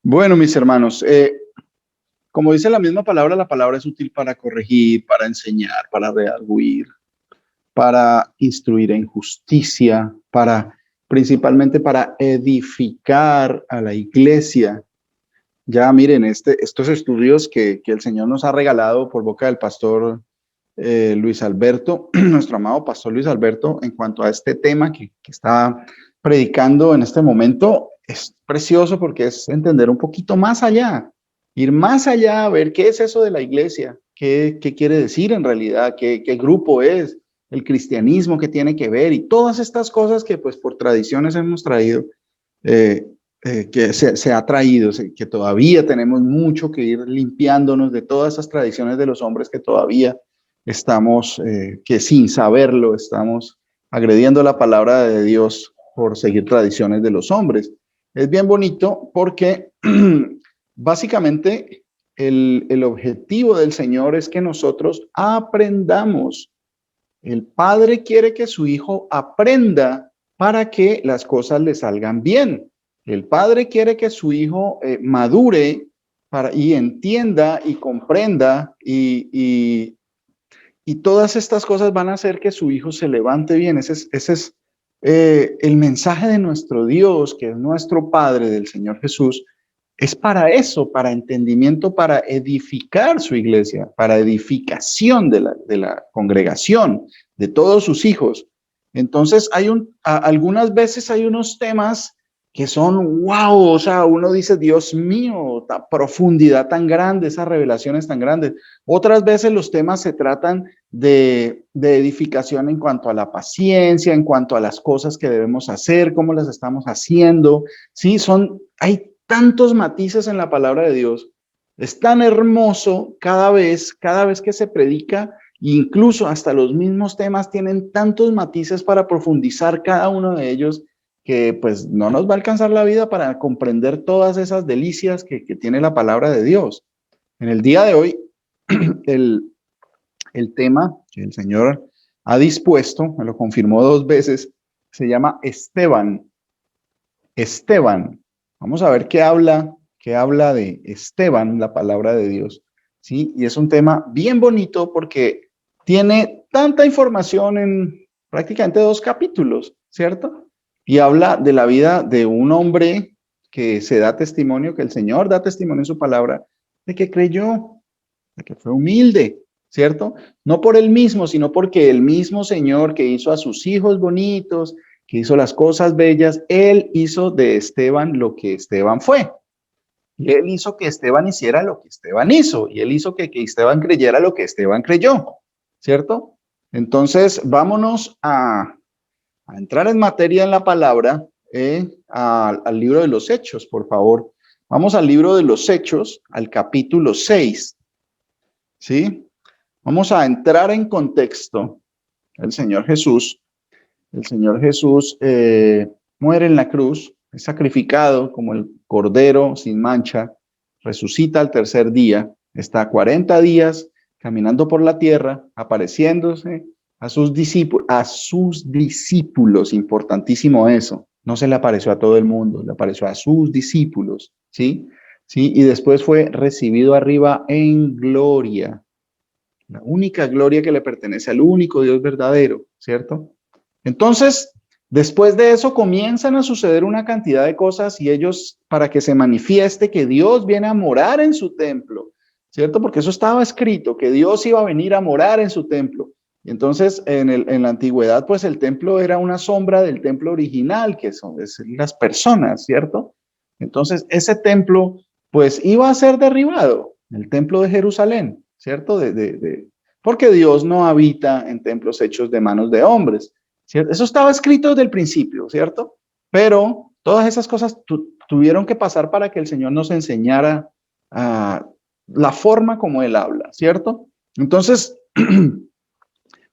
Bueno, mis hermanos, como dice la palabra es útil para corregir, para enseñar, para redarguir, para instruir en justicia, principalmente para edificar a la iglesia. Ya miren, estos estudios que el Señor nos ha regalado por boca del pastor Luis Alberto, nuestro amado pastor Luis Alberto, en cuanto a este tema que está predicando en este momento, es precioso porque es entender un poquito más allá, ir más allá, a ver qué es eso de la iglesia, qué quiere decir en realidad, qué grupo es, el cristianismo que tiene que ver y todas estas cosas que pues por tradiciones hemos traído, eh, que se ha traído, que todavía tenemos mucho que ir limpiándonos de todas esas tradiciones de los hombres que todavía estamos, que sin saberlo, estamos agrediendo la palabra de Dios por seguir tradiciones de los hombres. Es bien bonito porque básicamente el objetivo del Señor es que nosotros aprendamos. El padre quiere que su hijo aprenda para que las cosas le salgan bien. El padre quiere que su hijo madure y entienda y comprenda y todas estas cosas van a hacer que su hijo se levante bien. Ese es el mensaje de nuestro Dios, que es nuestro Padre, del Señor Jesús. Es para eso, para entendimiento, para edificar su iglesia, para edificación de la congregación, de todos sus hijos. Entonces, algunas veces hay unos temas que son wow, o sea, uno dice, Dios mío, la profundidad tan grande, esas revelaciones tan grandes. Otras veces los temas se tratan de edificación en cuanto a la paciencia, en cuanto a las cosas que debemos hacer, cómo las estamos haciendo. Sí, hay tantos matices en la palabra de Dios. Es tan hermoso cada vez que se predica, incluso hasta los mismos temas tienen tantos matices para profundizar cada uno de ellos que pues no nos va a alcanzar la vida para comprender todas esas delicias que tiene la palabra de Dios. En el día de hoy, el, el tema que el Señor ha dispuesto, me lo confirmó 2 veces, se llama Esteban. Esteban. Vamos a ver qué habla de Esteban, la palabra de Dios. ¿Sí? Y es un tema bien bonito porque tiene tanta información en prácticamente 2 capítulos, ¿cierto? Y habla de la vida de un hombre que se da testimonio, que el Señor da testimonio en su palabra, de que creyó, de que fue humilde, ¿cierto? No por él mismo, sino porque el mismo Señor que hizo a sus hijos bonitos, que hizo las cosas bellas, él hizo de Esteban lo que Esteban fue. Y él hizo que Esteban hiciera lo que Esteban hizo. Y él hizo que Esteban creyera lo que Esteban creyó, ¿cierto? Entonces, vámonos a entrar en materia en la palabra, al libro de los Hechos, por favor. Vamos al libro de los Hechos, al capítulo 6. ¿Sí? Vamos a entrar en contexto. El Señor Jesús, el Señor Jesús muere en la cruz, es sacrificado como el cordero sin mancha, resucita al tercer día, está 40 días caminando por la tierra, apareciéndose a sus discípulos, importantísimo eso. No se le apareció a todo el mundo, le apareció a sus discípulos, ¿sí? ¿Sí? Y después fue recibido arriba en gloria, la única gloria que le pertenece al único Dios verdadero, ¿cierto? Entonces, después de eso comienzan a suceder una cantidad de cosas y ellos, para que se manifieste que Dios viene a morar en su templo, ¿cierto? Porque eso estaba escrito, que Dios iba a venir a morar en su templo. Y entonces, en la antigüedad, pues el templo era una sombra del templo original, que son las personas, ¿cierto? Entonces, ese templo, pues iba a ser derribado, el templo de Jerusalén, ¿cierto? Porque Dios no habita en templos hechos de manos de hombres, ¿cierto? Eso estaba escrito desde el principio, ¿cierto? Pero todas esas cosas tuvieron que pasar para que el Señor nos enseñara la forma como Él habla, ¿cierto? Entonces,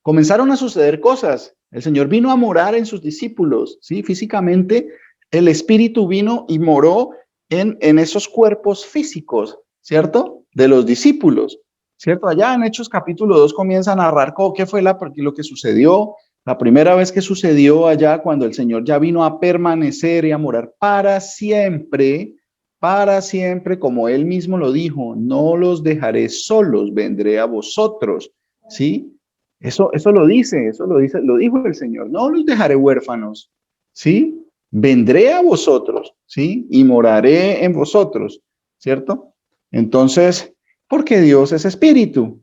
comenzaron a suceder cosas. El Señor vino a morar en sus discípulos, ¿sí? Físicamente, el Espíritu vino y moró en esos cuerpos físicos, ¿cierto? De los discípulos, ¿cierto? Allá en Hechos capítulo 2 comienza a narrar qué fue lo que sucedió, la primera vez que sucedió allá cuando el Señor ya vino a permanecer y a morar para siempre, para siempre, como él mismo lo dijo, no los dejaré solos, vendré a vosotros, ¿sí? Eso lo dice, lo dijo el Señor, no los dejaré huérfanos, ¿sí? Vendré a vosotros, ¿sí? Y moraré en vosotros, ¿cierto? Entonces, porque Dios es espíritu,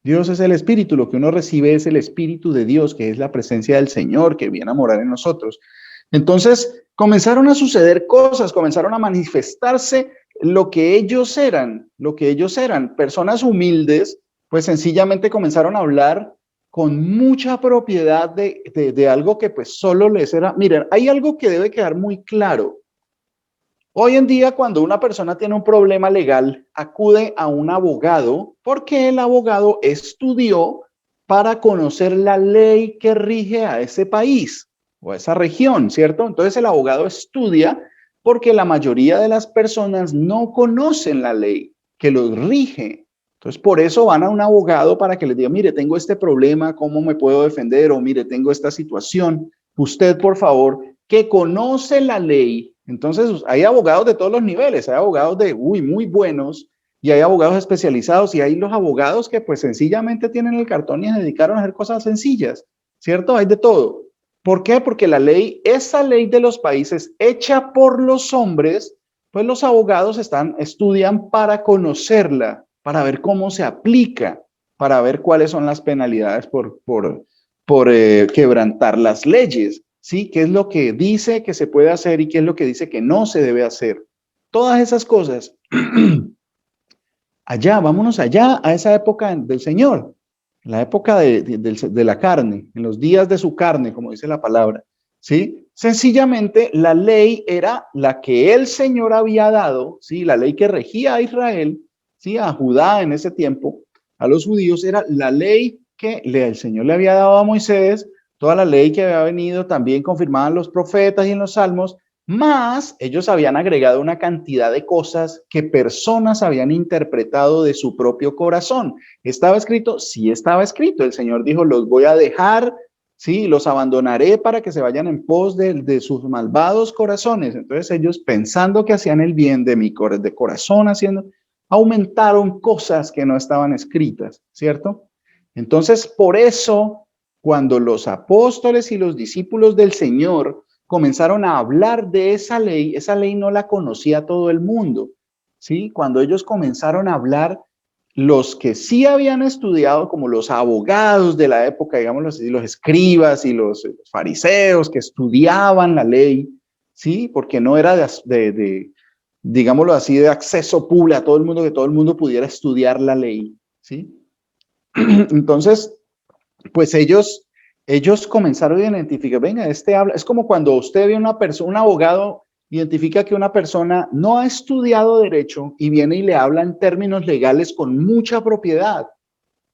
Dios es el espíritu, lo que uno recibe es el espíritu de Dios, que es la presencia del Señor que viene a morar en nosotros. Entonces, comenzaron a suceder cosas, comenzaron a manifestarse lo que ellos eran, personas humildes, pues sencillamente comenzaron a hablar con mucha propiedad de algo que pues solo les era. Miren, hay algo que debe quedar muy claro. Hoy en día, cuando una persona tiene un problema legal, acude a un abogado porque el abogado estudió para conocer la ley que rige a ese país o a esa región, ¿cierto? Entonces el abogado estudia porque la mayoría de las personas no conocen la ley que los rige. Entonces por eso van a un abogado para que les diga, mire, tengo este problema, ¿cómo me puedo defender? O mire, tengo esta situación. Usted, por favor, que conoce la ley. Entonces, hay abogados de todos los niveles, hay abogados de, muy buenos, y hay abogados especializados, y hay los abogados que pues sencillamente tienen el cartón y se dedicaron a hacer cosas sencillas, ¿cierto? Hay de todo. ¿Por qué? Porque la ley, esa ley de los países hecha por los hombres, pues los abogados estudian para conocerla, para ver cómo se aplica, para ver cuáles son las penalidades por quebrantar las leyes. ¿Sí? ¿Qué es lo que dice que se puede hacer y qué es lo que dice que no se debe hacer? Todas esas cosas. Allá, vámonos allá, a esa época del Señor, la época de la carne, en los días de su carne, como dice la palabra. ¿Sí? Sencillamente, la ley era la que el Señor había dado, ¿sí? La ley que regía a Israel, ¿sí? A Judá en ese tiempo, a los judíos, era la ley que el Señor le había dado a Moisés, toda la ley que había venido también confirmada en los profetas y en los salmos, más ellos habían agregado una cantidad de cosas que personas habían interpretado de su propio corazón. ¿Estaba escrito? Sí, estaba escrito. El Señor dijo, los voy a dejar, sí, los abandonaré para que se vayan en pos de sus malvados corazones. Entonces ellos, pensando que hacían el bien de corazón haciendo, aumentaron cosas que no estaban escritas, ¿cierto? Entonces, por eso, cuando los apóstoles y los discípulos del Señor comenzaron a hablar de esa ley no la conocía todo el mundo, ¿sí? Cuando ellos comenzaron a hablar, los que sí habían estudiado, como los abogados de la época, digámoslo así, los escribas y los fariseos que estudiaban la ley, ¿sí? Porque no era digámoslo así, de acceso público a todo el mundo, que todo el mundo pudiera estudiar la ley, ¿sí? Entonces, pues ellos comenzaron a identificar, venga, este habla, es como cuando usted ve una persona, un abogado identifica que una persona no ha estudiado derecho y viene y le habla en términos legales con mucha propiedad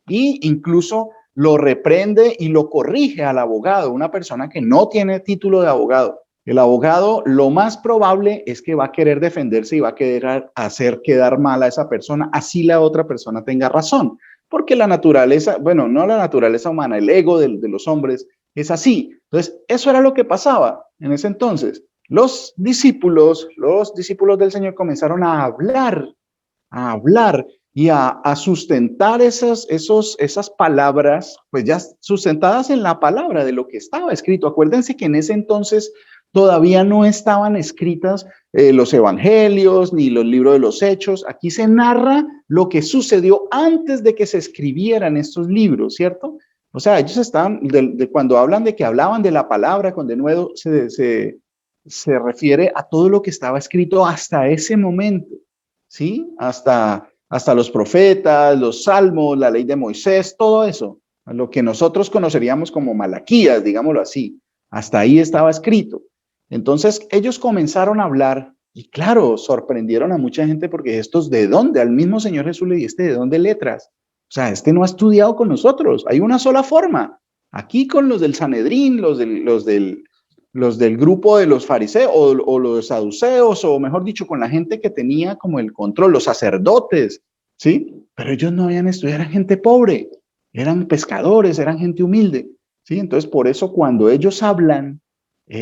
y incluso lo reprende y lo corrige al abogado, una persona que no tiene título de abogado. El abogado lo más probable es que va a querer defenderse y va a querer hacer quedar mal a esa persona, así la otra persona tenga razón. Porque la naturaleza, bueno, no la naturaleza humana, el ego de los hombres es así. Entonces, eso era lo que pasaba en ese entonces. Los discípulos del Señor comenzaron a hablar y a sustentar esas palabras, pues ya sustentadas en la palabra de lo que estaba escrito. Acuérdense que en ese entonces todavía no estaban escritas los evangelios ni los libros de los hechos. Aquí se narra lo que sucedió antes de que se escribieran estos libros, ¿cierto? O sea, ellos estaban, cuando hablan de que hablaban de la palabra con denuedo, se refiere a todo lo que estaba escrito hasta ese momento. ¿Sí? Hasta los profetas, los salmos, la ley de Moisés, todo eso, lo que nosotros conoceríamos como Malaquías, digámoslo así, hasta ahí estaba escrito. Entonces ellos comenzaron a hablar y claro, sorprendieron a mucha gente porque estos de dónde, al mismo Señor Jesús le dijiste, ¿de dónde letras? O sea, este no ha estudiado con nosotros, hay una sola forma. Aquí con los del Sanedrín, los del grupo de los fariseos o los saduceos, o mejor dicho, con la gente que tenía como el control, los sacerdotes, ¿sí? Pero ellos no habían estudiado, eran gente pobre, eran pescadores, eran gente humilde, ¿sí? Entonces, por eso cuando ellos hablan,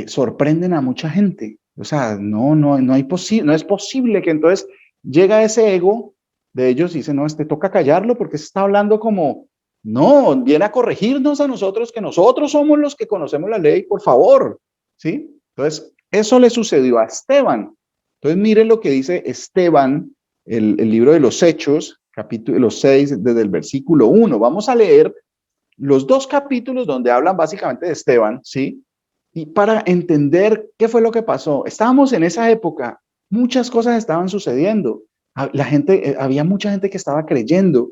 sorprenden a mucha gente, O sea, no no es posible que entonces llega ese ego de ellos y dice, no, toca callarlo porque se está hablando como, no, viene a corregirnos a nosotros, que nosotros somos los que conocemos la ley, por favor, ¿sí? Entonces, eso le sucedió a Esteban. Entonces, miren lo que dice Esteban, el libro de los Hechos, capítulo 6, desde el versículo 1. Vamos a leer los dos capítulos donde hablan básicamente de Esteban, ¿sí? Y para entender qué fue lo que pasó. Estábamos en esa época, muchas cosas estaban sucediendo. La gente, había mucha gente que estaba creyendo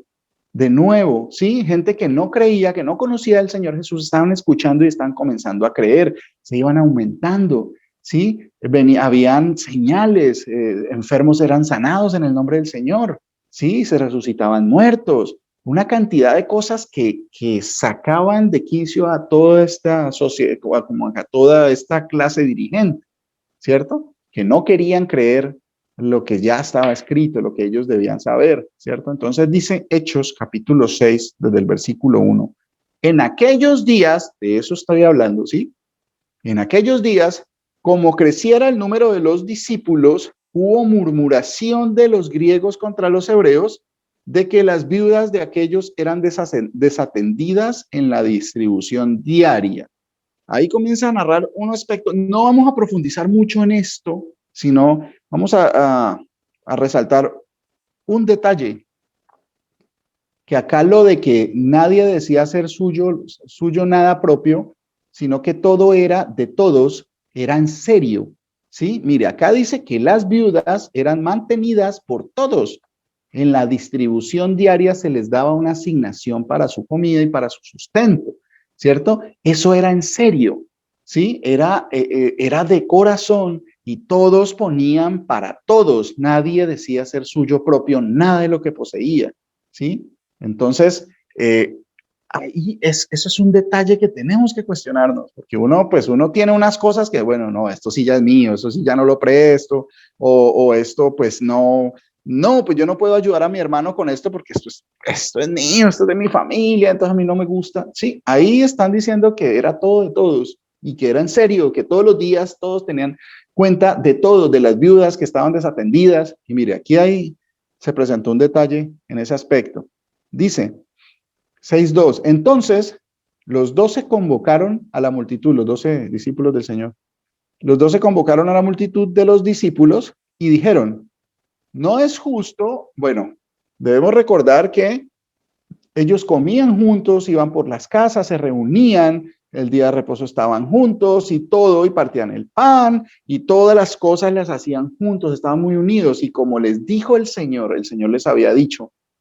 de nuevo, ¿sí? Gente que no creía, que no conocía al Señor Jesús, estaban escuchando y estaban comenzando a creer, se iban aumentando, ¿sí? Habían señales, enfermos eran sanados en el nombre del Señor, ¿sí? Se resucitaban muertos, una cantidad de cosas que sacaban de quicio a toda esta sociedad, como a toda esta clase dirigente, ¿cierto? Que no querían creer lo que ya estaba escrito, lo que ellos debían saber, ¿cierto? Entonces dice Hechos capítulo 6, desde el versículo 1. En aquellos días, de eso estoy hablando, ¿sí? En aquellos días, como creciera el número de los discípulos, hubo murmuración de los griegos contra los hebreos de que las viudas de aquellos eran desatendidas en la distribución diaria. Ahí comienza a narrar un aspecto. No vamos a profundizar mucho en esto, sino vamos a resaltar un detalle, que acá lo de que nadie decía ser suyo nada propio, sino que todo era de todos, era en serio, ¿sí? Mire, acá dice que las viudas eran mantenidas por todos. En la distribución diaria se les daba una asignación para su comida y para su sustento, ¿cierto? Eso era en serio, ¿sí? Era de corazón y todos ponían para todos. Nadie decía ser suyo propio nada de lo que poseía, ¿sí? Entonces, eso es un detalle que tenemos que cuestionarnos, porque uno tiene unas cosas que, bueno, no, esto sí ya es mío, eso sí ya no lo presto, o esto pues no, pues yo no puedo ayudar a mi hermano con esto porque esto es mío, esto es de mi familia, entonces a mí no me gusta. Sí, ahí están diciendo que era todo de todos y que era en serio, que todos los días todos tenían cuenta de todos, de las viudas que estaban desatendidas. Y mire, se presentó un detalle en ese aspecto. Dice 6:2. Entonces, los 12 convocaron a la multitud, los 12 discípulos del Señor. Los 12 convocaron a la multitud de los discípulos y dijeron, no es justo, bueno, debemos recordar que ellos comían juntos, iban por las casas, se reunían, el día de reposo estaban juntos y todo, y partían el pan y todas las cosas las hacían juntos, estaban muy unidos. Y como les dijo el Señor les había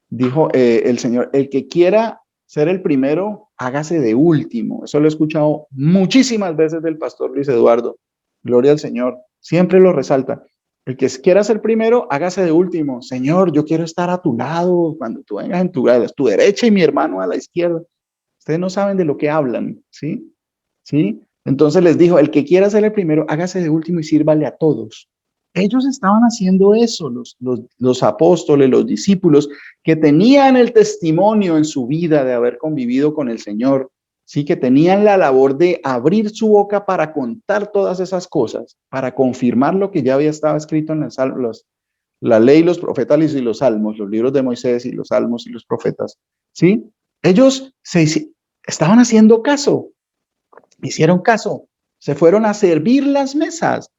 dijo el Señor, el que quiera ser el primero, hágase de último. Eso lo he escuchado muchísimas veces del pastor Luis Eduardo. Gloria al Señor. Siempre lo resalta. El que quiera ser primero, hágase de último. Señor, yo quiero estar a tu lado cuando tú vengas en tu derecha y mi hermano a la izquierda. Ustedes no saben de lo que hablan, ¿sí? ¿Sí? Entonces les dijo, el que quiera ser el primero, hágase de último y sírvale a todos. Ellos estaban haciendo eso, los apóstoles, los discípulos, que tenían el testimonio en su vida de haber convivido con el Señor, sí, que tenían la labor de abrir su boca para contar todas esas cosas, para confirmar lo que ya había estado escrito en la ley, los profetas y los salmos, los libros de Moisés y los salmos y los profetas, ¿sí? Ellos estaban haciendo caso, hicieron caso, se fueron a servir las mesas.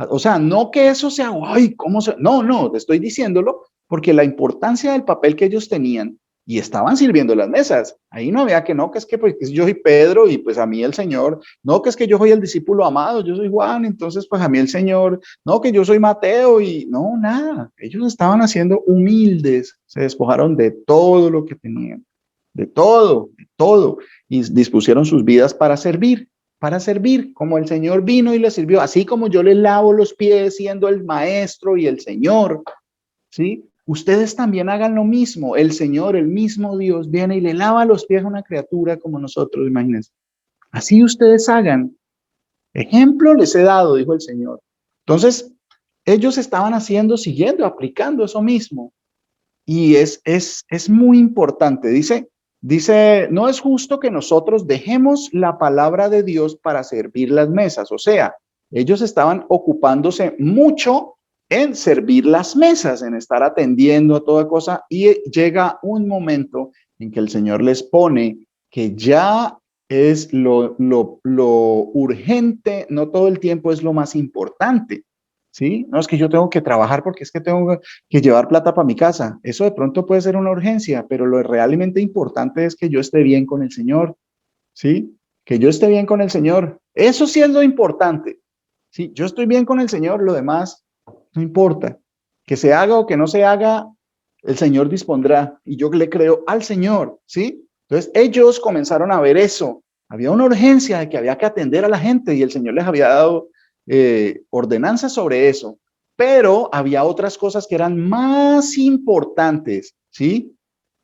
O sea, no que eso sea, ay, ¿cómo se? No, te estoy diciéndolo porque la importancia del papel que ellos tenían y estaban sirviendo las mesas. Ahí no había que no, que es que pues, yo soy Pedro y pues a mí el Señor, no, que es que yo soy el discípulo amado, yo soy Juan, entonces pues a mí el Señor, no, que yo soy Mateo y no, nada. Ellos estaban haciendo humildes, se despojaron de todo lo que tenían, de todo, y dispusieron sus vidas para servir, como el Señor vino y les sirvió, así como yo les lavo los pies siendo el maestro y el Señor, ¿sí? Ustedes también hagan lo mismo. El Señor, el mismo Dios, viene y le lava los pies a una criatura como nosotros, imagínense. Así ustedes hagan. Ejemplo les he dado, dijo el Señor. Entonces, ellos estaban haciendo, siguiendo, aplicando eso mismo. Y es muy importante. Dice, no es justo que nosotros dejemos la palabra de Dios para servir las mesas. O sea, ellos estaban ocupándose mucho en servir las mesas, en estar atendiendo a toda cosa, y llega un momento en que el Señor les pone que ya es lo urgente, no todo el tiempo es lo más importante, ¿sí? No es que yo tengo que trabajar porque es que tengo que llevar plata para mi casa. Eso de pronto puede ser una urgencia, pero lo realmente importante es que yo esté bien con el Señor, ¿sí? Que yo esté bien con el Señor. Eso sí es lo importante. Sí, yo estoy bien con el Señor, lo demás no importa. Que se haga o que no se haga, el Señor dispondrá. Y yo le creo al Señor, ¿sí? Entonces ellos comenzaron a ver eso. Había una urgencia de que había que atender a la gente y el Señor les había dado ordenanzas sobre eso. Pero había otras cosas que eran más importantes, ¿sí?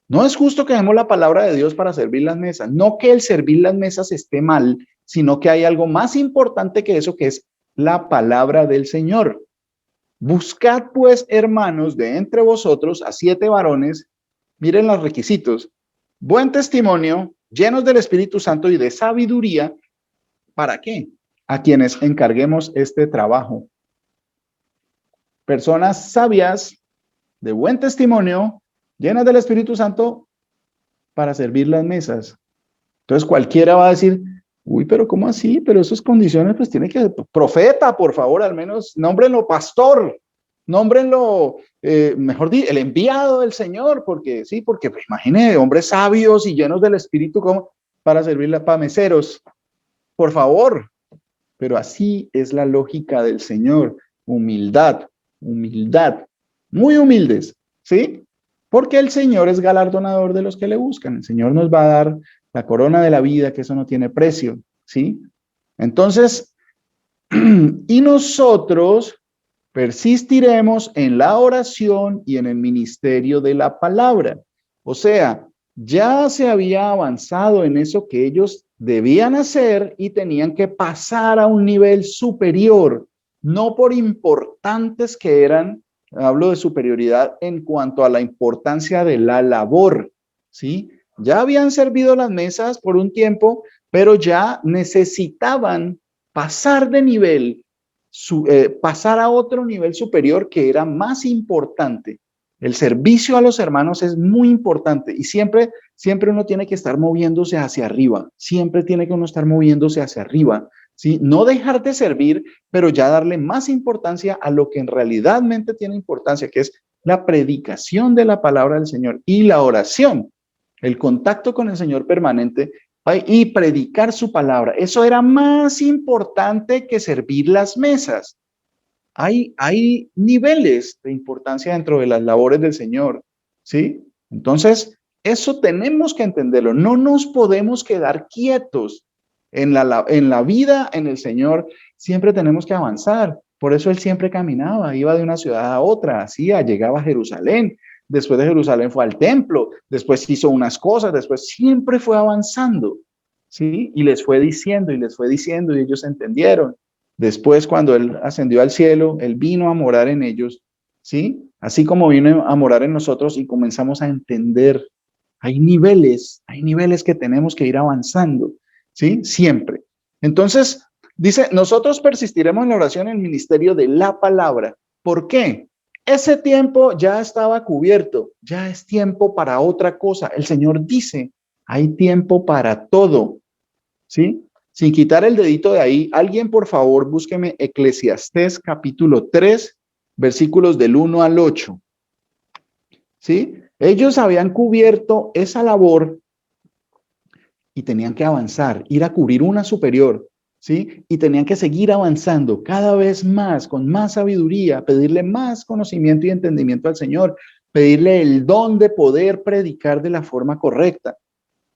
No es justo que demos la palabra de Dios para servir las mesas. No que el servir las mesas esté mal, sino que hay algo más importante que eso, que es la palabra del Señor. Buscad pues, hermanos, de entre vosotros a 7 varones, miren los requisitos, buen testimonio, llenos del Espíritu Santo y de sabiduría. ¿Para qué? A quienes encarguemos este trabajo. Personas sabias, de buen testimonio, llenas del Espíritu Santo, para servir las mesas. Entonces cualquiera va a decir, uy, pero ¿cómo así? Pero esas condiciones pues tiene que, profeta, por favor, al menos nómbrenlo pastor, nómbrenlo, mejor dicho, el enviado del Señor, porque sí, porque pues, imagine hombres sabios y llenos del Espíritu como para servirle a meseros, por favor. Pero así es la lógica del Señor, humildad, humildad, muy humildes, ¿sí? Porque el Señor es galardonador de los que le buscan. El Señor nos va a dar la corona de la vida, que eso no tiene precio, ¿sí? Entonces, y nosotros persistiremos en la oración y en el ministerio de la palabra. O sea, ya se había avanzado en eso que ellos debían hacer y tenían que pasar a un nivel superior, no por importantes que eran, hablo de superioridad en cuanto a la importancia de la labor, ¿sí? Ya habían servido las mesas por un tiempo, pero ya necesitaban pasar de nivel, pasar a otro nivel superior que era más importante. El servicio a los hermanos es muy importante y siempre uno tiene que estar moviéndose hacia arriba, siempre tiene que uno estar moviéndose hacia arriba, ¿sí? No dejar de servir, pero ya darle más importancia a lo que en realidadmente tiene importancia, que es la predicación de la palabra del Señor y la oración, el contacto con el Señor permanente y predicar su palabra. Eso era más importante que servir las mesas. Hay niveles de importancia dentro de las labores del Señor, ¿sí? Entonces, eso tenemos que entenderlo. No nos podemos quedar quietos en la vida, en el Señor. Siempre tenemos que avanzar. Por eso Él siempre caminaba, iba de una ciudad a otra, hacía, llegaba a Jerusalén. Después de Jerusalén fue al templo, después hizo unas cosas, después siempre fue avanzando, ¿sí? Y les fue diciendo y les fue diciendo y ellos entendieron. Después, cuando Él ascendió al cielo, Él vino a morar en ellos, ¿sí? Así como vino a morar en nosotros y comenzamos a entender, hay niveles que tenemos que ir avanzando, ¿sí? Siempre. Entonces, dice, nosotros persistiremos en la oración en el ministerio de la palabra. ¿Por qué? Ese tiempo ya estaba cubierto, ya es tiempo para otra cosa. El Señor dice, hay tiempo para todo, ¿sí? Sin quitar el dedito de ahí, alguien por favor búsqueme Eclesiastés capítulo 3, versículos del 1 al 8, ¿sí? Ellos habían cubierto esa labor y tenían que avanzar, ir a cubrir una superior, ¿sí? Y tenían que seguir avanzando cada vez más, con más sabiduría, pedirle más conocimiento y entendimiento al Señor, pedirle el don de poder predicar de la forma correcta.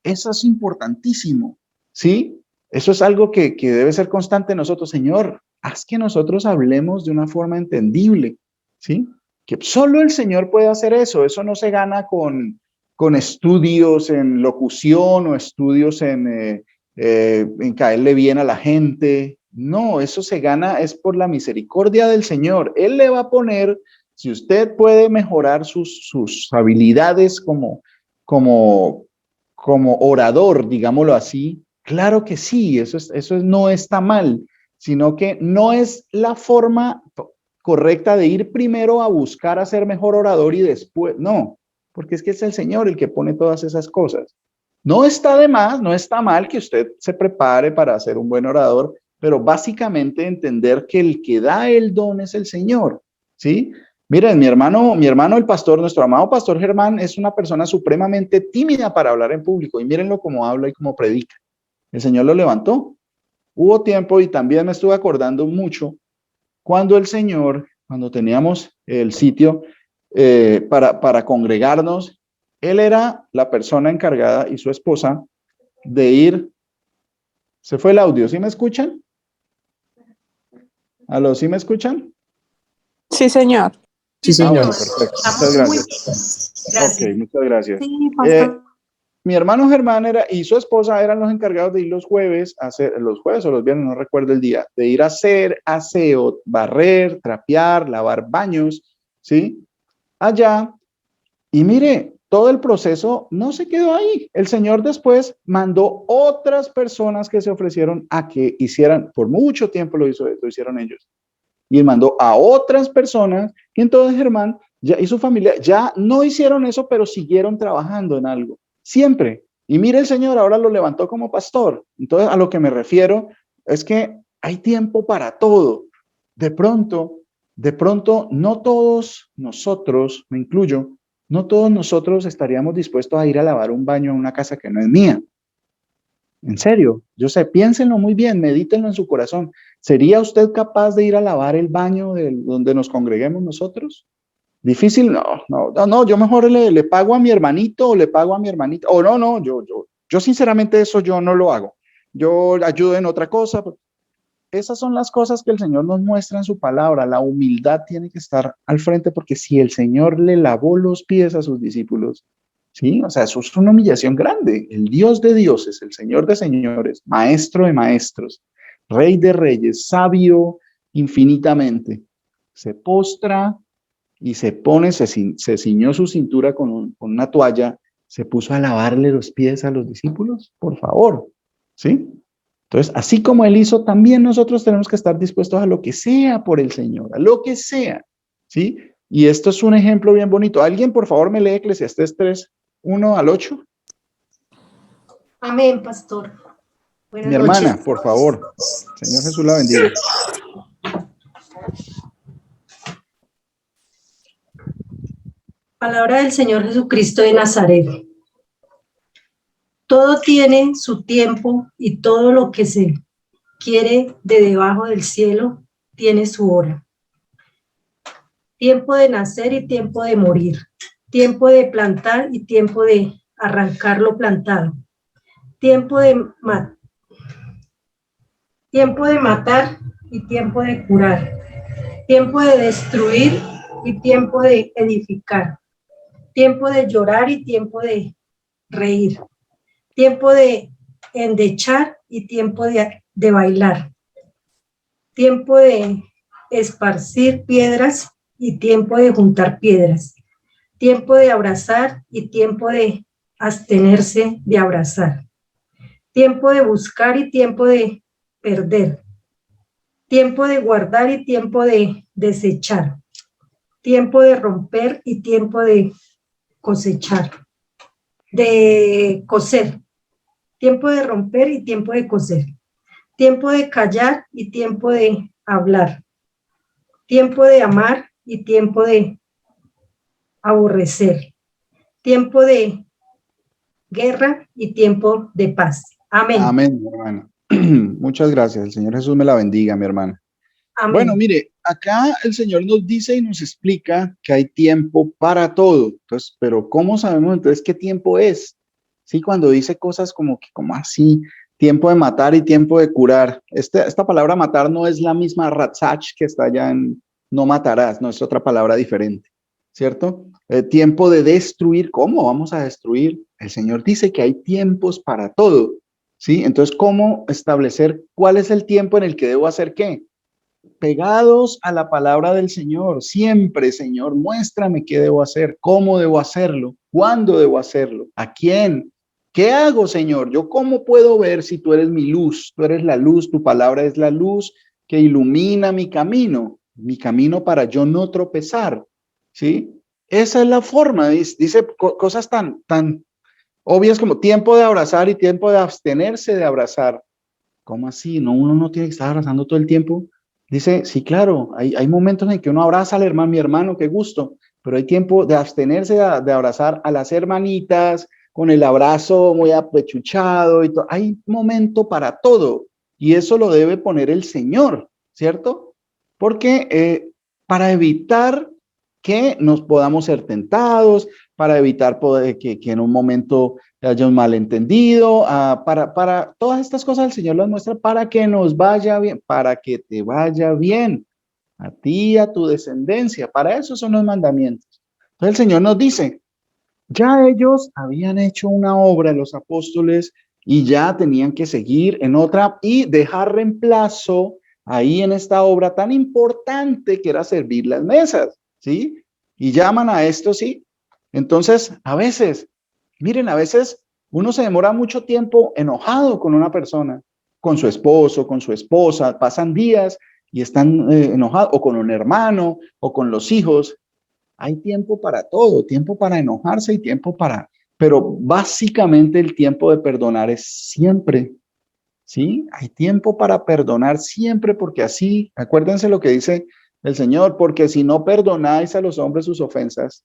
Eso es importantísimo, ¿sí? Eso es algo que debe ser constante en nosotros. Señor, haz que nosotros hablemos de una forma entendible, ¿sí? Que solo el Señor puede hacer eso. Eso no se gana con estudios en locución o estudios en caerle bien a la gente. No, eso se gana es por la misericordia del Señor. Él le va a poner, si usted puede mejorar sus habilidades como como orador, digámoslo así, claro que sí, eso no está mal, sino que no es la forma correcta de ir primero a buscar a ser mejor orador y después, no, porque es que es el Señor el que pone todas esas cosas. No está de más, no está mal que usted se prepare para ser un buen orador, pero básicamente entender que el que da el don es el Señor, ¿sí? Miren, mi hermano el pastor, nuestro amado pastor Germán, es una persona supremamente tímida para hablar en público y mírenlo cómo habla y cómo predica. El Señor lo levantó. Hubo tiempo y también me estuve acordando mucho cuando el Señor, cuando teníamos el sitio para congregarnos, Él era la persona encargada y su esposa de ir. Se fue el audio, ¿sí me escuchan? ¿Aló, sí me escuchan? Sí, señor. Sí, Bueno, señor. perfecto. Muchas Estamos muy gracias. bien. Gracias. Ok, muchas gracias. Sí, pastor. Mi hermano Germán y su esposa eran los encargados de ir los jueves los jueves o los viernes, no recuerdo el día, de ir a hacer aseo, barrer, trapear, lavar baños, ¿sí? Allá. Y mire, todo el proceso no se quedó ahí. El Señor después mandó otras personas que se ofrecieron a que hicieran, por mucho tiempo lo hicieron ellos. Y mandó a otras personas, y entonces Germán y su familia ya no hicieron eso, pero siguieron trabajando en algo, siempre. Y mire, el Señor ahora lo levantó como pastor. Entonces, a lo que me refiero es que hay tiempo para todo. De pronto, no todos nosotros, me incluyo, no todos nosotros estaríamos dispuestos a ir a lavar un baño en una casa que no es mía. En serio, yo sé, piénsenlo muy bien, medítenlo en su corazón. ¿Sería usted capaz de ir a lavar el baño donde nos congreguemos nosotros? Difícil, no, yo mejor le pago a mi hermanito o le pago a mi hermanita, o no, yo sinceramente eso yo no lo hago. Yo ayudo en otra cosa. Esas son las cosas que el Señor nos muestra en su palabra. La humildad tiene que estar al frente porque si el Señor le lavó los pies a sus discípulos, ¿sí? O sea, eso es una humillación grande. El Dios de dioses, el Señor de señores, maestro de maestros, rey de reyes, sabio infinitamente, se postra y se ciñó su cintura con una toalla, se puso a lavarle los pies a los discípulos, por favor, ¿sí? Entonces, así como Él hizo, también nosotros tenemos que estar dispuestos a lo que sea por el Señor, a lo que sea, ¿sí? Y esto es un ejemplo bien bonito. ¿Alguien, por favor, me lee Eclesiastés 3, 1 al 8? Amén, pastor. Buenas Mi hermana, noches. por favor. Señor Jesús la bendiga. Palabra del Señor Jesucristo de Nazaret. Todo tiene su tiempo y todo lo que se quiere de debajo del cielo tiene su hora. Tiempo de nacer y tiempo de morir. Tiempo de plantar y tiempo de arrancar lo plantado. Tiempo de matar y tiempo de curar. Tiempo de destruir y tiempo de edificar. Tiempo de llorar y tiempo de reír. Tiempo de endechar y tiempo de bailar. Tiempo de esparcir piedras y tiempo de juntar piedras. Tiempo de abrazar y tiempo de abstenerse de abrazar. Tiempo de buscar y tiempo de perder. Tiempo de guardar y tiempo de desechar. Tiempo de romper y tiempo de cosechar. De coser. Tiempo de romper y tiempo de coser. Tiempo de callar y tiempo de hablar. Tiempo de amar y tiempo de aborrecer. Tiempo de guerra y tiempo de paz. Amén. Amén, mi hermana. Muchas gracias. El Señor Jesús me la bendiga, mi hermana. Amén. Bueno, mire, acá el Señor nos dice y nos explica que hay tiempo para todo. Entonces, pero ¿cómo sabemos entonces qué tiempo es? Sí, cuando dice cosas como que, como así, tiempo de matar y tiempo de curar. Esta palabra matar no es la misma ratzach que está allá en no matarás, no es otra palabra diferente, ¿cierto? Tiempo de destruir, ¿cómo vamos a destruir? El Señor dice que hay tiempos para todo, ¿sí? Entonces, ¿cómo establecer cuál es el tiempo en el que debo hacer qué? Pegados a la palabra del Señor, siempre, Señor, muéstrame qué debo hacer, cómo debo hacerlo, cuándo debo hacerlo, a quién, qué hago, Señor, yo cómo puedo ver si tú eres mi luz, tú eres la luz, tu palabra es la luz que ilumina mi camino para yo no tropezar, ¿sí? Esa es la forma, dice cosas tan obvias como tiempo de abrazar y tiempo de abstenerse de abrazar. ¿Cómo así? No, uno no tiene que estar abrazando todo el tiempo. Dice, sí, claro, hay momentos en que uno abraza al hermano, mi hermano, qué gusto, pero hay tiempo de abstenerse de abrazar a las hermanitas con el abrazo muy apechuchado y todo. Hay momento para todo y eso lo debe poner el Señor, ¿cierto? Porque para evitar que nos podamos ser tentados, para evitar que en un momento haya un malentendido, para todas estas cosas el Señor las muestra para que nos vaya bien, para que te vaya bien, a ti y a tu descendencia. Para eso son los mandamientos. Entonces el Señor nos dice, ya ellos habían hecho una obra, los apóstoles, y ya tenían que seguir en otra y dejar reemplazo ahí en esta obra tan importante que era servir las mesas, ¿sí? Y llaman a esto, ¿sí? Entonces, a veces, miren, a veces uno se demora mucho tiempo enojado con una persona, con su esposo, con su esposa, pasan días y están enojados, o con un hermano, o con los hijos. Hay tiempo para todo, tiempo para enojarse y tiempo para... Pero básicamente el tiempo de perdonar es siempre, ¿sí? Hay tiempo para perdonar siempre porque así, acuérdense lo que dice el Señor, porque si no perdonáis a los hombres sus ofensas,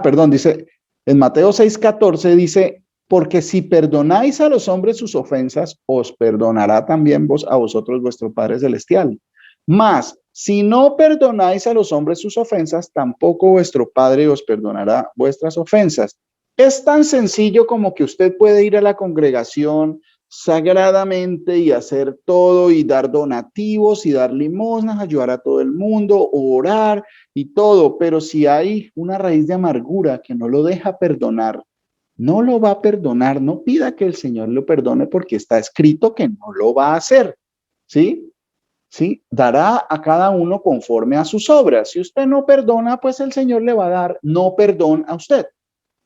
perdón, dice en Mateo 6:14 dice, porque si perdonáis a los hombres sus ofensas, os perdonará también a vosotros vuestro Padre Celestial. Mas, si no perdonáis a los hombres sus ofensas, tampoco vuestro Padre os perdonará vuestras ofensas. Es tan sencillo como que usted puede ir a la congregación sagradamente y hacer todo y dar donativos y dar limosnas, ayudar a todo el mundo, orar y todo, pero si hay una raíz de amargura que no lo deja perdonar, no lo va a perdonar, no pida que el Señor lo perdone porque está escrito que no lo va a hacer, ¿sí? ¿Sí? Dará a cada uno conforme a sus obras. Si usted no perdona, pues el Señor le va a dar no perdón a usted.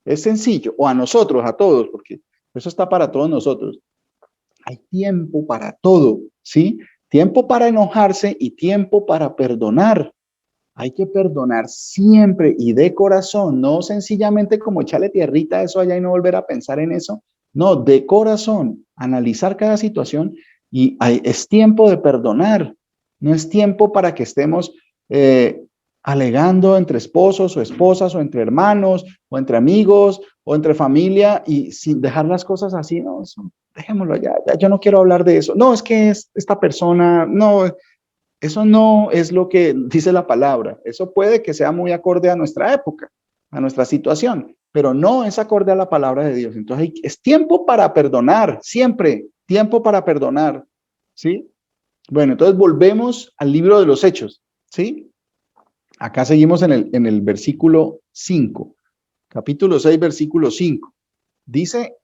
Es sencillo, o a nosotros, a todos, porque eso está para todos nosotros. Hay tiempo para todo, ¿sí? Tiempo para enojarse y tiempo para perdonar. Hay que perdonar siempre y de corazón, no sencillamente como echarle tierrita a eso allá y no volver a pensar en eso. No, de corazón, analizar cada situación y es tiempo de perdonar. No es tiempo para que estemos alegando entre esposos o esposas o entre hermanos o entre amigos o entre familia y sin dejar las cosas así. No, eso, dejémoslo ya, yo no quiero hablar de eso. No, es que esta persona, no, eso no es lo que dice la palabra. Eso puede que sea muy acorde a nuestra época, a nuestra situación, pero no es acorde a la palabra de Dios. Entonces es tiempo para perdonar, siempre, tiempo para perdonar, ¿sí? Bueno, entonces volvemos al libro de los Hechos, ¿sí? Acá seguimos en el versículo 5, capítulo 6, versículo 5. Dice,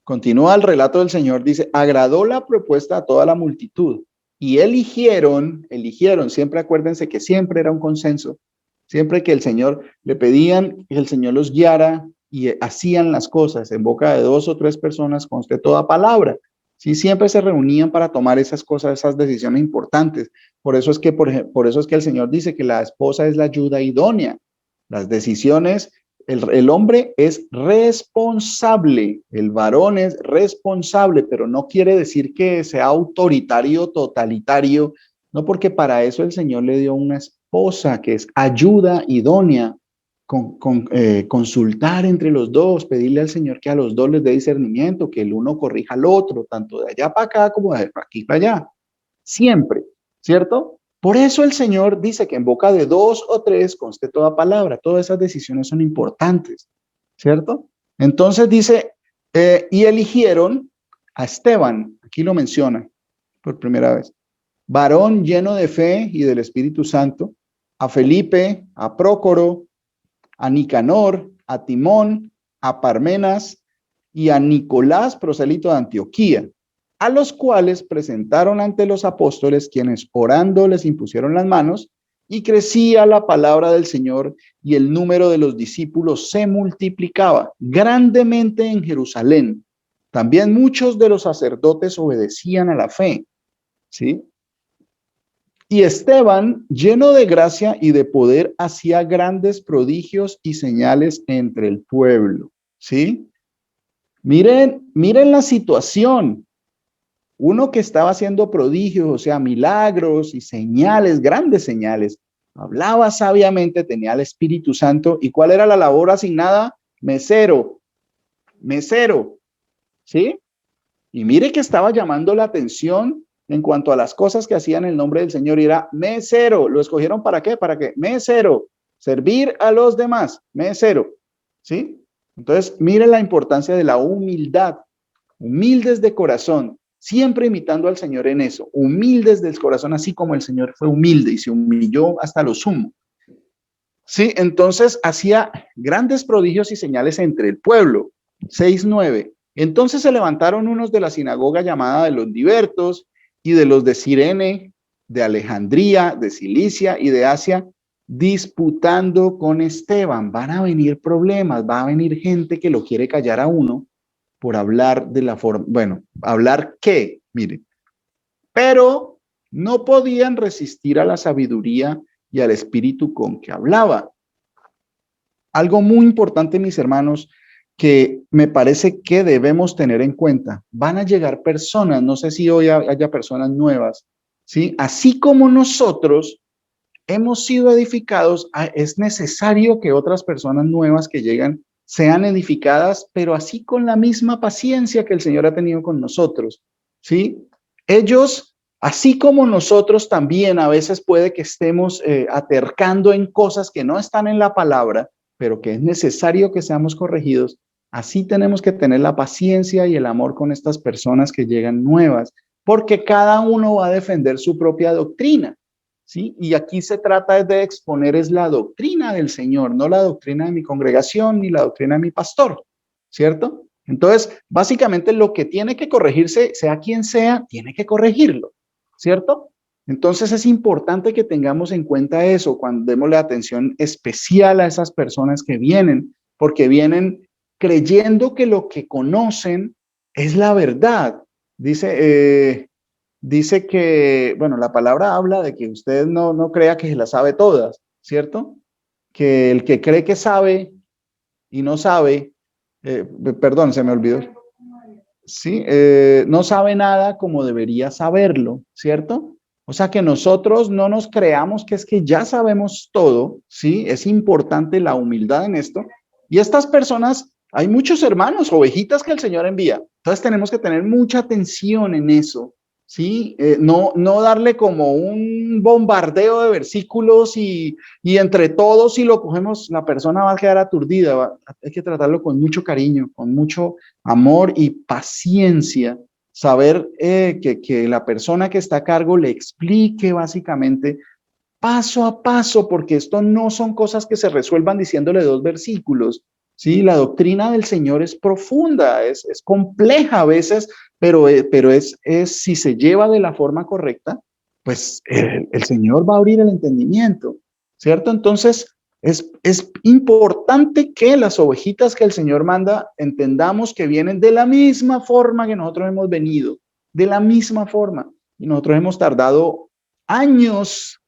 continúa el relato del Señor, dice, agradó la propuesta a toda la multitud y eligieron, siempre acuérdense que siempre era un consenso, siempre que el Señor le pedían que el Señor los guiara y hacían las cosas en boca de 2 o 3 personas conste toda palabra. Sí, siempre se reunían para tomar esas cosas, esas decisiones importantes. Por eso es que, por eso es que el Señor dice que la esposa es la ayuda idónea. Las decisiones, el hombre es responsable, el varón es responsable, pero no quiere decir que sea autoritario, totalitario, no, porque para eso el Señor le dio una esposa que es ayuda idónea, consultar entre los dos, pedirle al Señor que a los dos les dé discernimiento, que el uno corrija al otro, tanto de allá para acá como de aquí para allá, siempre, ¿cierto? Por eso el Señor dice que en boca de 2 o 3 conste toda palabra. Todas esas decisiones son importantes, ¿cierto? Entonces dice, y eligieron a Esteban, aquí lo menciona por primera vez, varón lleno de fe y del Espíritu Santo, a Felipe, a Prócoro, a Nicanor, a Timón, a Parmenas y a Nicolás, prosélito de Antioquía, a los cuales presentaron ante los apóstoles, quienes orando les impusieron las manos, y crecía la palabra del Señor, y el número de los discípulos se multiplicaba grandemente en Jerusalén. También muchos de los sacerdotes obedecían a la fe. ¿sí? Y Esteban, lleno de gracia y de poder, hacía grandes prodigios y señales entre el pueblo, ¿sí? Miren la situación. Uno que estaba haciendo prodigios, o sea, milagros y señales, grandes señales, hablaba sabiamente, tenía el Espíritu Santo. ¿Y cuál era la labor asignada? Mesero, mesero, ¿sí? Y mire que estaba llamando la atención en cuanto a las cosas que hacían en el nombre del Señor, y era mesero. ¿Lo escogieron para qué? ¿Para qué? Mesero, servir a los demás, mesero, ¿sí? Entonces, mire la importancia de la humildad, humildes de corazón, siempre imitando al Señor en eso, humildes del corazón, así como el Señor fue humilde y se humilló hasta lo sumo. Sí, entonces hacía grandes prodigios y señales entre el pueblo. 6:9. Entonces se levantaron unos de la sinagoga llamada de los libertos y de los de Cirene, de Alejandría, de Cilicia y de Asia, disputando con Esteban. Van a venir problemas, va a venir gente que lo quiere callar a uno por hablar de la forma, bueno, hablar qué, miren, pero no podían resistir a la sabiduría y al espíritu con que hablaba. Algo muy importante, mis hermanos, que me parece que debemos tener en cuenta. Van a llegar personas, no sé si hoy haya personas nuevas, ¿sí? Así como nosotros hemos sido edificados, es necesario que otras personas nuevas que llegan sean edificadas, pero así con la misma paciencia que el Señor ha tenido con nosotros, ¿sí? Ellos, así como nosotros también a veces puede que estemos atercando en cosas que no están en la palabra, pero que es necesario que seamos corregidos, así tenemos que tener la paciencia y el amor con estas personas que llegan nuevas, porque cada uno va a defender su propia doctrina, ¿sí? Y aquí se trata de exponer es la doctrina del Señor, no la doctrina de mi congregación ni la doctrina de mi pastor, ¿cierto? Entonces, básicamente lo que tiene que corregirse, sea quien sea, tiene que corregirlo, ¿cierto? Entonces es importante que tengamos en cuenta eso cuando demos la atención especial a esas personas que vienen, porque vienen creyendo que lo que conocen es la verdad. Dice que, bueno, la palabra habla de que usted no crea que se las sabe todas, ¿cierto? Que el que cree que sabe y no sabe, perdón, se me olvidó. Sí, no sabe nada como debería saberlo, ¿cierto? O sea que nosotros no nos creamos que es que ya sabemos todo, ¿sí? Es importante la humildad en esto. Y estas personas, hay muchos hermanos, ovejitas que el Señor envía. Entonces tenemos que tener mucha atención en eso, ¿sí? No darle como un bombardeo de versículos y entre todos si lo cogemos, la persona va a quedar aturdida. Hay que tratarlo con mucho cariño, con mucho amor y paciencia, saber que la persona que está a cargo le explique básicamente paso a paso, porque esto no son cosas que se resuelvan diciéndole 2 versículos, ¿sí? La doctrina del Señor es profunda, es compleja a veces, pero si se lleva de la forma correcta, pues el Señor va a abrir el entendimiento, ¿cierto? Entonces, es importante que las ovejitas que el Señor manda entendamos que vienen de la misma forma que nosotros hemos venido, de la misma forma. Y nosotros hemos tardado años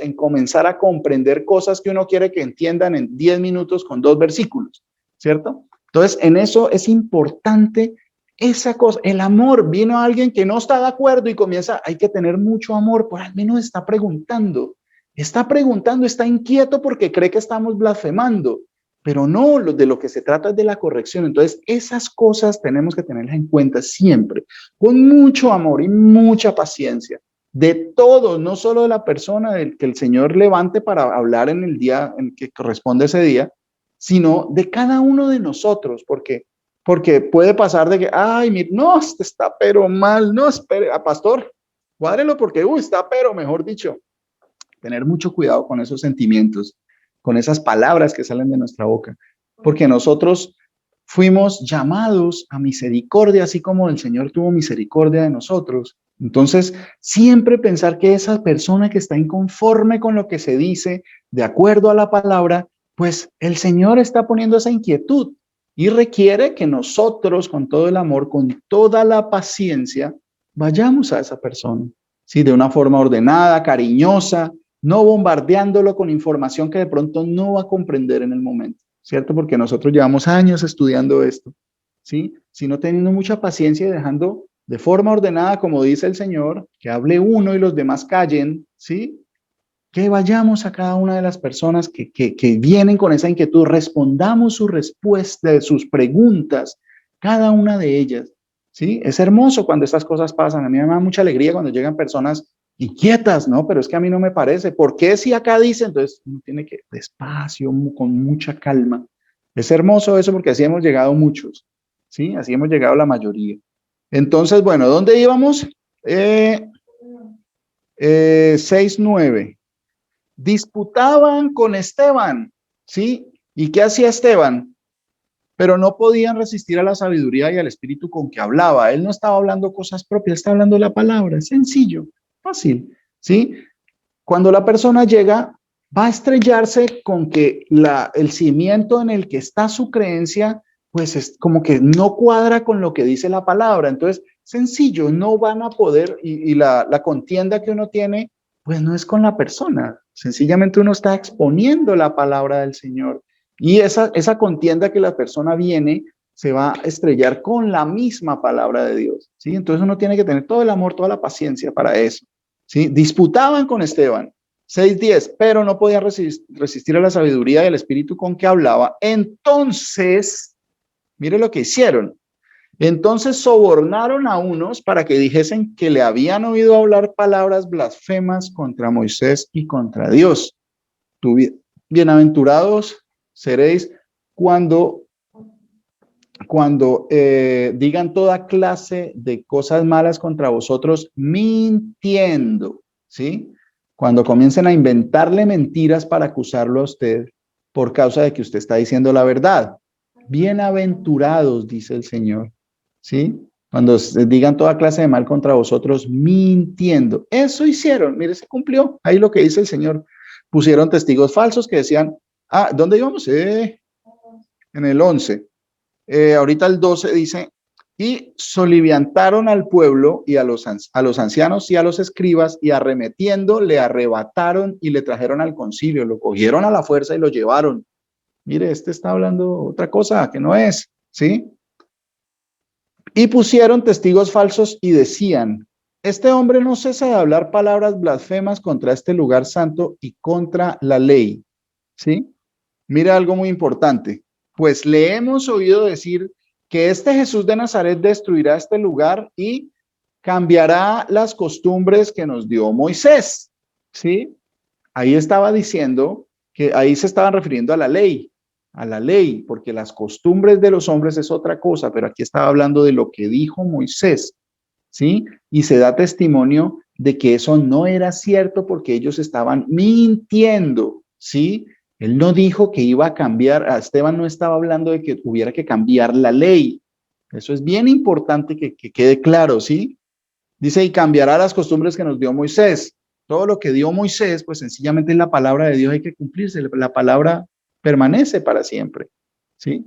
en comenzar a comprender cosas que uno quiere que entiendan en 10 minutos con 2 versículos, ¿cierto? Entonces, en eso es importante esa cosa. El amor, vino a alguien que no está de acuerdo y comienza, hay que tener mucho amor, por al menos está preguntando, está inquieto porque cree que estamos blasfemando, pero no, de lo que se trata es de la corrección. Entonces, esas cosas tenemos que tenerlas en cuenta siempre, con mucho amor y mucha paciencia, de todos, no solo de la persona del que el Señor levante para hablar en el día en que corresponde ese día, sino de cada uno de nosotros, porque puede pasar de que, ay, no, este está pero mal, no, espere, a pastor, cuádrelo porque, está pero, mejor dicho, tener mucho cuidado con esos sentimientos, con esas palabras que salen de nuestra boca, porque nosotros fuimos llamados a misericordia, así como el Señor tuvo misericordia de nosotros. Entonces, siempre pensar que esa persona que está inconforme con lo que se dice, de acuerdo a la palabra, pues el Señor está poniendo esa inquietud y requiere que nosotros, con todo el amor, con toda la paciencia, vayamos a esa persona, ¿sí? De una forma ordenada, cariñosa, no bombardeándolo con información que de pronto no va a comprender en el momento, ¿cierto? Porque nosotros llevamos años estudiando esto, ¿sí? Sino teniendo mucha paciencia y dejando de forma ordenada, como dice el Señor, que hable uno y los demás callen, ¿sí? Que vayamos a cada una de las personas que vienen con esa inquietud, respondamos su respuesta, sus preguntas, cada una de ellas, ¿sí? Es hermoso cuando estas cosas pasan. A mí me da mucha alegría cuando llegan personas inquietas, ¿no? Pero es que a mí no me parece. ¿Por qué si acá dice? Entonces uno tiene que despacio, con mucha calma. Es hermoso eso porque así hemos llegado muchos, ¿sí? Así hemos llegado la mayoría. Entonces, bueno, ¿dónde íbamos? 6:9. Disputaban con Esteban, ¿sí? ¿Y qué hacía Esteban? Pero no podían resistir a la sabiduría y al espíritu con que hablaba. Él no estaba hablando cosas propias, está hablando la palabra. Es sencillo, fácil, ¿sí? Cuando la persona llega, va a estrellarse con que el cimiento en el que está su creencia, pues es como que no cuadra con lo que dice la palabra. Entonces, sencillo, no van a poder, y la contienda que uno tiene, pues no es con la persona. Sencillamente uno está exponiendo la palabra del Señor. Y esa contienda que la persona viene, se va a estrellar con la misma palabra de Dios, ¿sí? Entonces uno tiene que tener todo el amor, toda la paciencia para eso. ¿Sí? Disputaban con Esteban, 6:10, pero no podían resistir a la sabiduría del espíritu con que hablaba. Entonces, mire lo que hicieron. Entonces sobornaron a unos para que dijesen que le habían oído hablar palabras blasfemas contra Moisés y contra Dios. Bienaventurados seréis cuando digan toda clase de cosas malas contra vosotros, mintiendo, ¿sí? Cuando comiencen a inventarle mentiras para acusarlo a usted por causa de que usted está diciendo la verdad. Bienaventurados, dice el Señor, ¿sí? Cuando digan toda clase de mal contra vosotros, mintiendo. Eso hicieron, mire, se cumplió. Ahí lo que dice el Señor. Pusieron testigos falsos que decían, ¿dónde íbamos? En el 11. Ahorita el 12 dice, y soliviantaron al pueblo y a los ancianos y a los escribas, y arremetiendo le arrebataron y le trajeron al concilio, lo cogieron a la fuerza y lo llevaron. Mire, este está hablando otra cosa que no es, ¿sí? Y pusieron testigos falsos y decían, este hombre no cesa de hablar palabras blasfemas contra este lugar santo y contra la ley, ¿sí? Mira algo muy importante. Pues le hemos oído decir que este Jesús de Nazaret destruirá este lugar y cambiará las costumbres que nos dio Moisés, ¿sí? Ahí estaba diciendo que ahí se estaban refiriendo a la ley, porque las costumbres de los hombres es otra cosa, pero aquí estaba hablando de lo que dijo Moisés, ¿sí? Y se da testimonio de que eso no era cierto porque ellos estaban mintiendo, ¿sí? Él no dijo que iba a cambiar, Esteban no estaba hablando de que hubiera que cambiar la ley. Eso es bien importante que quede claro, ¿sí? Dice, y cambiará las costumbres que nos dio Moisés. Todo lo que dio Moisés, pues sencillamente es la palabra de Dios, hay que cumplirse. La palabra permanece para siempre, ¿sí?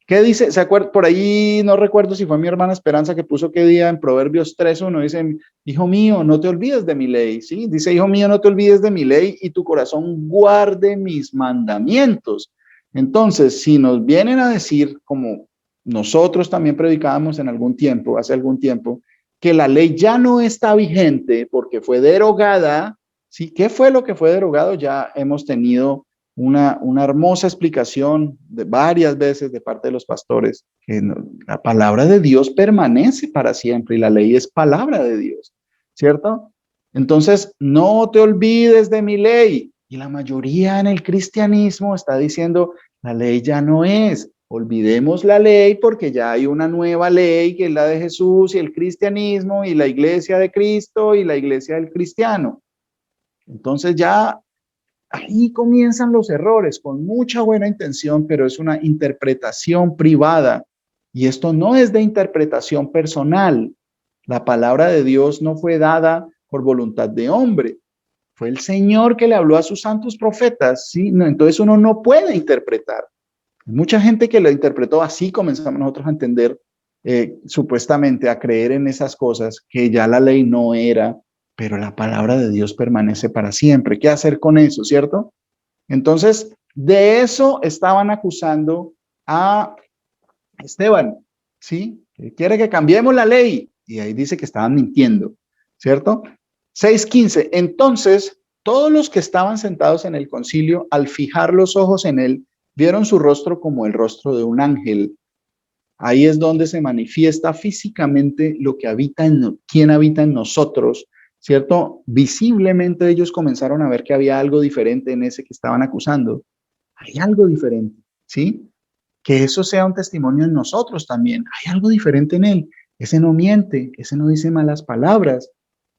¿Qué dice? ¿Se acuerda? Por ahí no recuerdo si fue mi hermana Esperanza que puso qué día en Proverbios 3:1, dice, hijo mío, no te olvides de mi ley, ¿sí? Dice, hijo mío, no te olvides de mi ley y tu corazón guarde mis mandamientos. Entonces, si nos vienen a decir, como nosotros también predicábamos en algún tiempo, hace algún tiempo, que la ley ya no está vigente porque fue derogada, ¿sí? ¿Qué fue lo que fue derogado? Ya hemos tenido una hermosa explicación de varias veces de parte de los pastores, que la palabra de Dios permanece para siempre y la ley es palabra de Dios, ¿cierto? Entonces, no te olvides de mi ley. Y la mayoría en el cristianismo está diciendo, la ley ya no es. Olvidemos la ley porque ya hay una nueva ley que es la de Jesús y el cristianismo y la iglesia de Cristo y la iglesia del cristiano. Entonces ya ahí comienzan los errores con mucha buena intención, pero es una interpretación privada. Y esto no es de interpretación personal. La palabra de Dios no fue dada por voluntad de hombre. Fue el Señor que le habló a sus santos profetas, ¿sí? No, entonces uno no puede interpretar. Mucha gente que lo interpretó así, comenzamos nosotros a entender supuestamente a creer en esas cosas, que ya la ley no era, pero la palabra de Dios permanece para siempre. ¿Qué hacer con eso, cierto? Entonces, de eso estaban acusando a Esteban, ¿sí? Que quiere que cambiemos la ley. Y ahí dice que estaban mintiendo, ¿cierto? 6:15. Entonces, todos los que estaban sentados en el concilio, al fijar los ojos en él, vieron su rostro como el rostro de un ángel. Ahí es donde se manifiesta físicamente lo que habita quién habita en nosotros, ¿cierto? Visiblemente ellos comenzaron a ver que había algo diferente en ese que estaban acusando. Hay algo diferente, ¿sí? Que eso sea un testimonio en nosotros también. Hay algo diferente en él. Ese no miente, ese no dice malas palabras,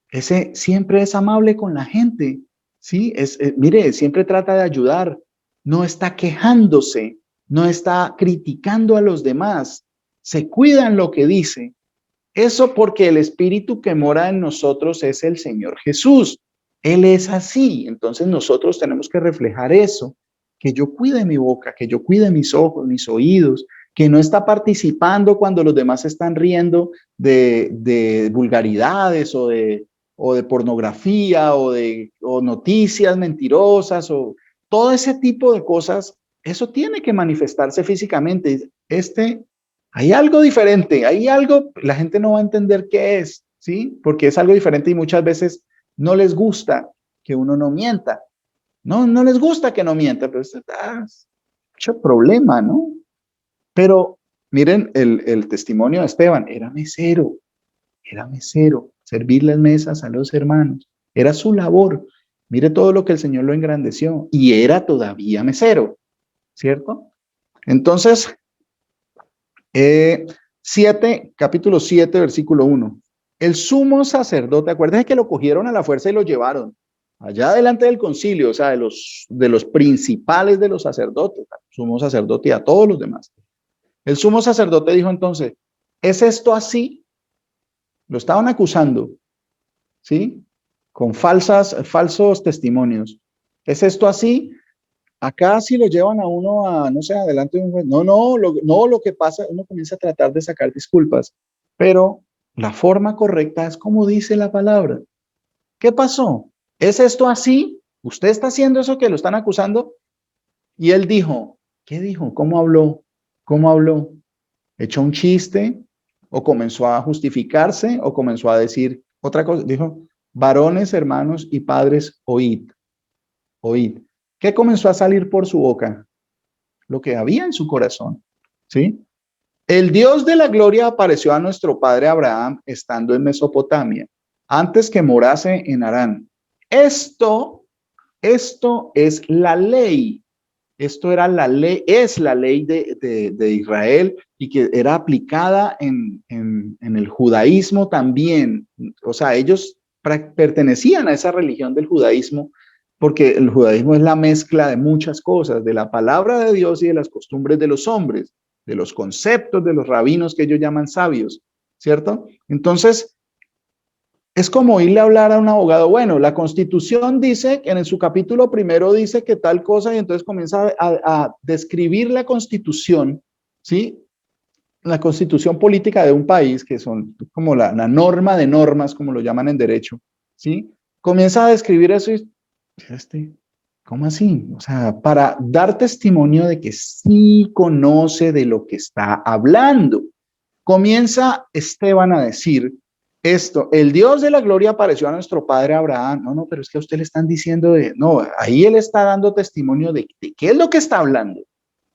ese siempre es amable con la gente, ¿sí? Mire, siempre trata de ayudar, no está quejándose, no está criticando a los demás, se cuida en lo que dice. Eso porque el espíritu que mora en nosotros es el Señor Jesús. Él es así, entonces nosotros tenemos que reflejar eso, que yo cuide mi boca, que yo cuide mis ojos, mis oídos, que no está participando cuando los demás están riendo de vulgaridades o de pornografía o noticias mentirosas o todo ese tipo de cosas. Eso tiene que manifestarse físicamente. Hay algo diferente, hay algo, la gente no va a entender qué es, ¿sí? Porque es algo diferente y muchas veces no les gusta que uno no mienta. No les gusta que no mienta, pero es mucho problema, ¿no? Pero miren el testimonio de Esteban, era mesero, servir las mesas a los hermanos, era su labor. Mire todo lo que el Señor lo engrandeció y era todavía mesero, ¿cierto? Entonces, capítulo 7, versículo 1. El sumo sacerdote, acuérdense que lo cogieron a la fuerza y lo llevaron allá delante del concilio, o sea, de los principales de los sacerdotes, al sumo sacerdote y a todos los demás. El sumo sacerdote dijo entonces, ¿es esto así? Lo estaban acusando, ¿sí? Con falsos testimonios. ¿Es esto así? Acá si lo llevan a uno a, no sé, adelante de un juez. Lo que pasa, uno comienza a tratar de sacar disculpas, pero la forma correcta es como dice la palabra. ¿Qué pasó? ¿Es esto así? ¿Usted está haciendo eso que lo están acusando? Y él dijo, ¿qué dijo? ¿Cómo habló? ¿Cómo habló? ¿Echó un chiste? ¿O comenzó a justificarse? ¿O comenzó a decir otra cosa? Dijo, varones, hermanos y padres, oíd, oíd. ¿Qué comenzó a salir por su boca? Lo que había en su corazón, ¿sí? El Dios de la gloria apareció a nuestro padre Abraham estando en Mesopotamia, antes que morase en Harán. Esto es la ley. Esto era la ley, es la ley de Israel y que era aplicada en el judaísmo también. O sea, ellos pertenecían a esa religión del judaísmo porque el judaísmo es la mezcla de muchas cosas, de la palabra de Dios y de las costumbres de los hombres, de los conceptos de los rabinos que ellos llaman sabios, ¿cierto? Entonces, es como irle a hablar a un abogado. Bueno, la Constitución dice, en su capítulo primero dice que tal cosa y entonces comienza a describir la Constitución, ¿sí? La Constitución política de un país, que son como la norma de normas, como lo llaman en derecho, ¿sí? Comienza a describir eso y, ¿cómo así? O sea, para dar testimonio de que sí conoce de lo que está hablando. Comienza Esteban a decir esto, el Dios de la gloria apareció a nuestro padre Abraham. No, pero es que a usted le están diciendo ahí él está dando testimonio de qué es lo que está hablando.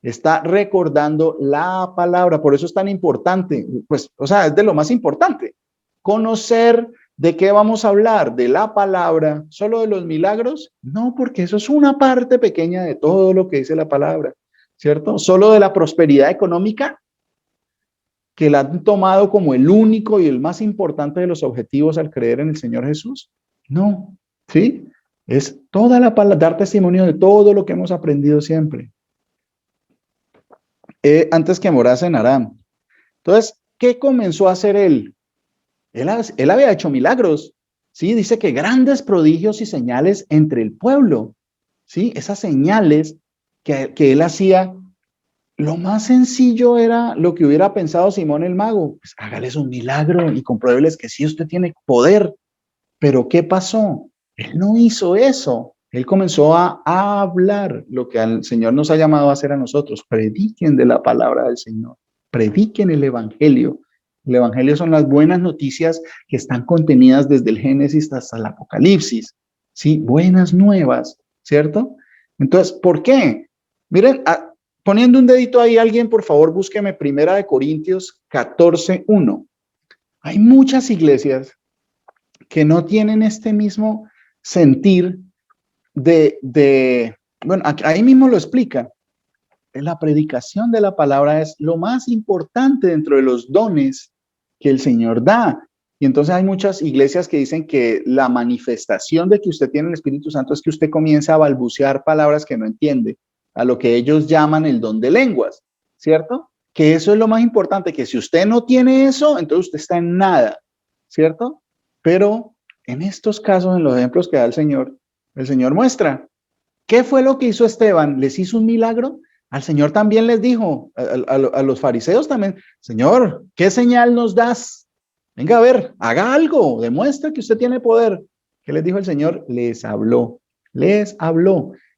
Está recordando la palabra, por eso es tan importante, pues, o sea, es de lo más importante. Conocer de qué vamos a hablar, de la palabra, solo de los milagros, no, porque eso es una parte pequeña de todo lo que dice la palabra, ¿cierto? Solo de la prosperidad económica, que la han tomado como el único y el más importante de los objetivos al creer en el Señor Jesús. No, ¿sí? Es toda la palabra, dar testimonio de todo lo que hemos aprendido siempre. Antes que morase en Aram. Entonces, ¿qué comenzó a hacer él? Él había hecho milagros, ¿sí? Dice que grandes prodigios y señales entre el pueblo, ¿sí? Esas señales que él hacía lo más sencillo era lo que hubiera pensado Simón el mago. Pues hágales un milagro y compruébeles que sí usted tiene poder. Pero ¿qué pasó? Él no hizo eso. Él comenzó a hablar lo que el Señor nos ha llamado a hacer a nosotros. Prediquen de la palabra del Señor. Prediquen el Evangelio. El Evangelio son las buenas noticias que están contenidas desde el Génesis hasta el Apocalipsis. Sí, buenas nuevas, ¿cierto? Entonces, ¿por qué? Miren, poniendo un dedito ahí, alguien, por favor, búsqueme 1 Corintios 14:1. Hay muchas iglesias que no tienen este mismo sentir bueno, ahí mismo lo explica. La predicación de la palabra es lo más importante dentro de los dones que el Señor da. Y entonces hay muchas iglesias que dicen que la manifestación de que usted tiene el Espíritu Santo es que usted comienza a balbucear palabras que no entiende, a lo que ellos llaman el don de lenguas, ¿cierto? Que eso es lo más importante, que si usted no tiene eso, entonces usted está en nada, ¿cierto? Pero en estos casos, en los ejemplos que da el Señor muestra. ¿Qué fue lo que hizo Esteban? ¿Les hizo un milagro? Al Señor también les dijo, a los fariseos también, Señor, ¿qué señal nos das? Venga a ver, haga algo, demuestra que usted tiene poder. ¿Qué les dijo el Señor? Les habló,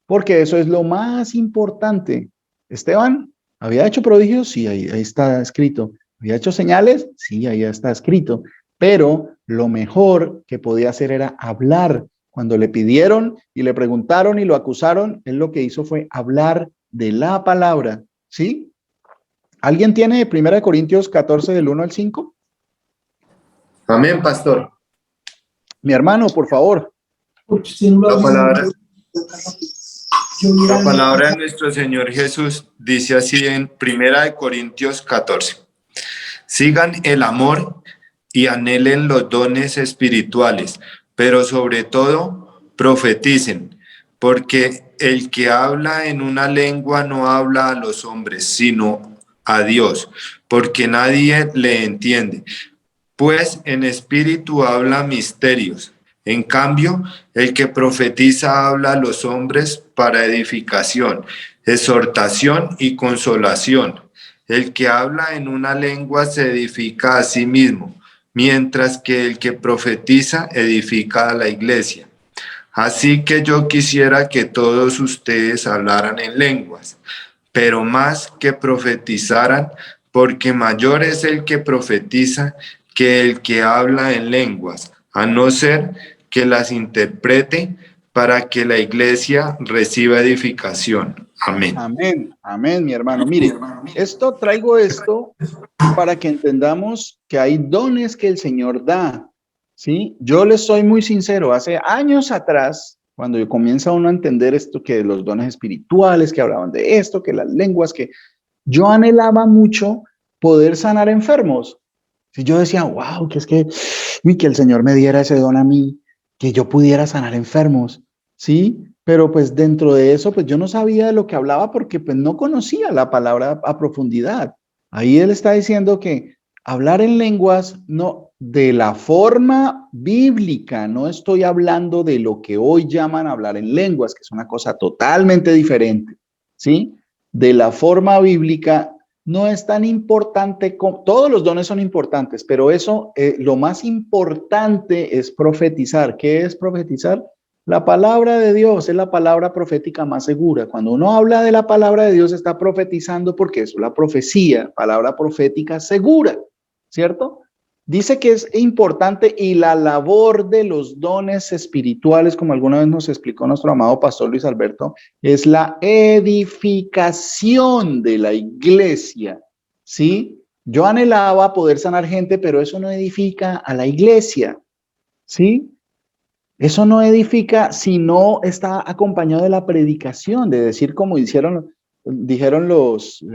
porque eso es lo más importante. Esteban, ¿había hecho prodigios? Sí, ahí está escrito. ¿Había hecho señales? Sí, ahí está escrito. Pero lo mejor que podía hacer era hablar. Cuando le pidieron y le preguntaron y lo acusaron, él lo que hizo fue hablar de la palabra, ¿sí? ¿Alguien tiene 1 Corintios 14 del 1 al 5? Amén, pastor. Mi hermano, por favor. La palabra de nuestro Señor Jesús dice así en 1 Corintios 14. Sigan el amor y anhelen los dones espirituales, pero sobre todo profeticen, porque el que habla en una lengua no habla a los hombres, sino a Dios, porque nadie le entiende, pues en espíritu habla misterios. En cambio, el que profetiza habla a los hombres para edificación, exhortación y consolación. El que habla en una lengua se edifica a sí mismo, mientras que el que profetiza edifica a la iglesia. Así que yo quisiera que todos ustedes hablaran en lenguas, pero más que profetizaran, porque mayor es el que profetiza que el que habla en lenguas, a no ser que las interprete para que la iglesia reciba edificación. Amén. Amén, amén, mi hermano. Mire, traigo esto para que entendamos que hay dones que el Señor da, ¿sí? Yo les soy muy sincero, hace años atrás, cuando comienza uno a entender esto, que los dones espirituales, que hablaban de esto, que las lenguas, que yo anhelaba mucho poder sanar enfermos. Si yo decía, wow, que el Señor me diera ese don a mí, que yo pudiera sanar enfermos, ¿sí? Pero pues dentro de eso, pues yo no sabía de lo que hablaba porque pues no conocía la palabra a profundidad. Ahí él está diciendo que hablar en lenguas, no, de la forma bíblica, no estoy hablando de lo que hoy llaman hablar en lenguas, que es una cosa totalmente diferente, ¿sí? De la forma bíblica no es tan importante, todos los dones son importantes, pero eso, lo más importante es profetizar. ¿Qué es profetizar? La palabra de Dios es la palabra profética más segura. Cuando uno habla de la palabra de Dios, está profetizando porque eso es la profecía, palabra profética segura, ¿cierto? Dice que es importante y la labor de los dones espirituales, como alguna vez nos explicó nuestro amado pastor Luis Alberto, es la edificación de la iglesia, ¿sí? Yo anhelaba poder sanar gente, pero eso no edifica a la iglesia, ¿sí? Eso no edifica si no está acompañado de la predicación, de decir como dijeron los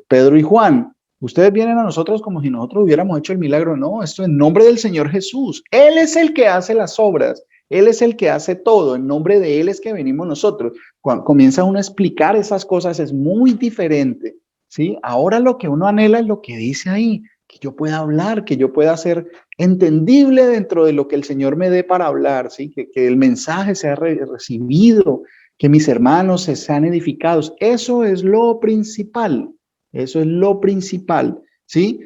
Pedro y Juan, ustedes vienen a nosotros como si nosotros hubiéramos hecho el milagro. No, esto en nombre del Señor Jesús. Él es el que hace las obras, Él es el que hace todo, en nombre de Él es que venimos nosotros. Cuando comienza uno a explicar esas cosas es muy diferente, ¿sí? Ahora lo que uno anhela es lo que dice ahí, que yo pueda hablar, que yo pueda ser entendible dentro de lo que el Señor me dé para hablar, ¿sí? Que el mensaje sea recibido, que mis hermanos se sean edificados. Eso es lo principal. Eso es lo principal, ¿sí?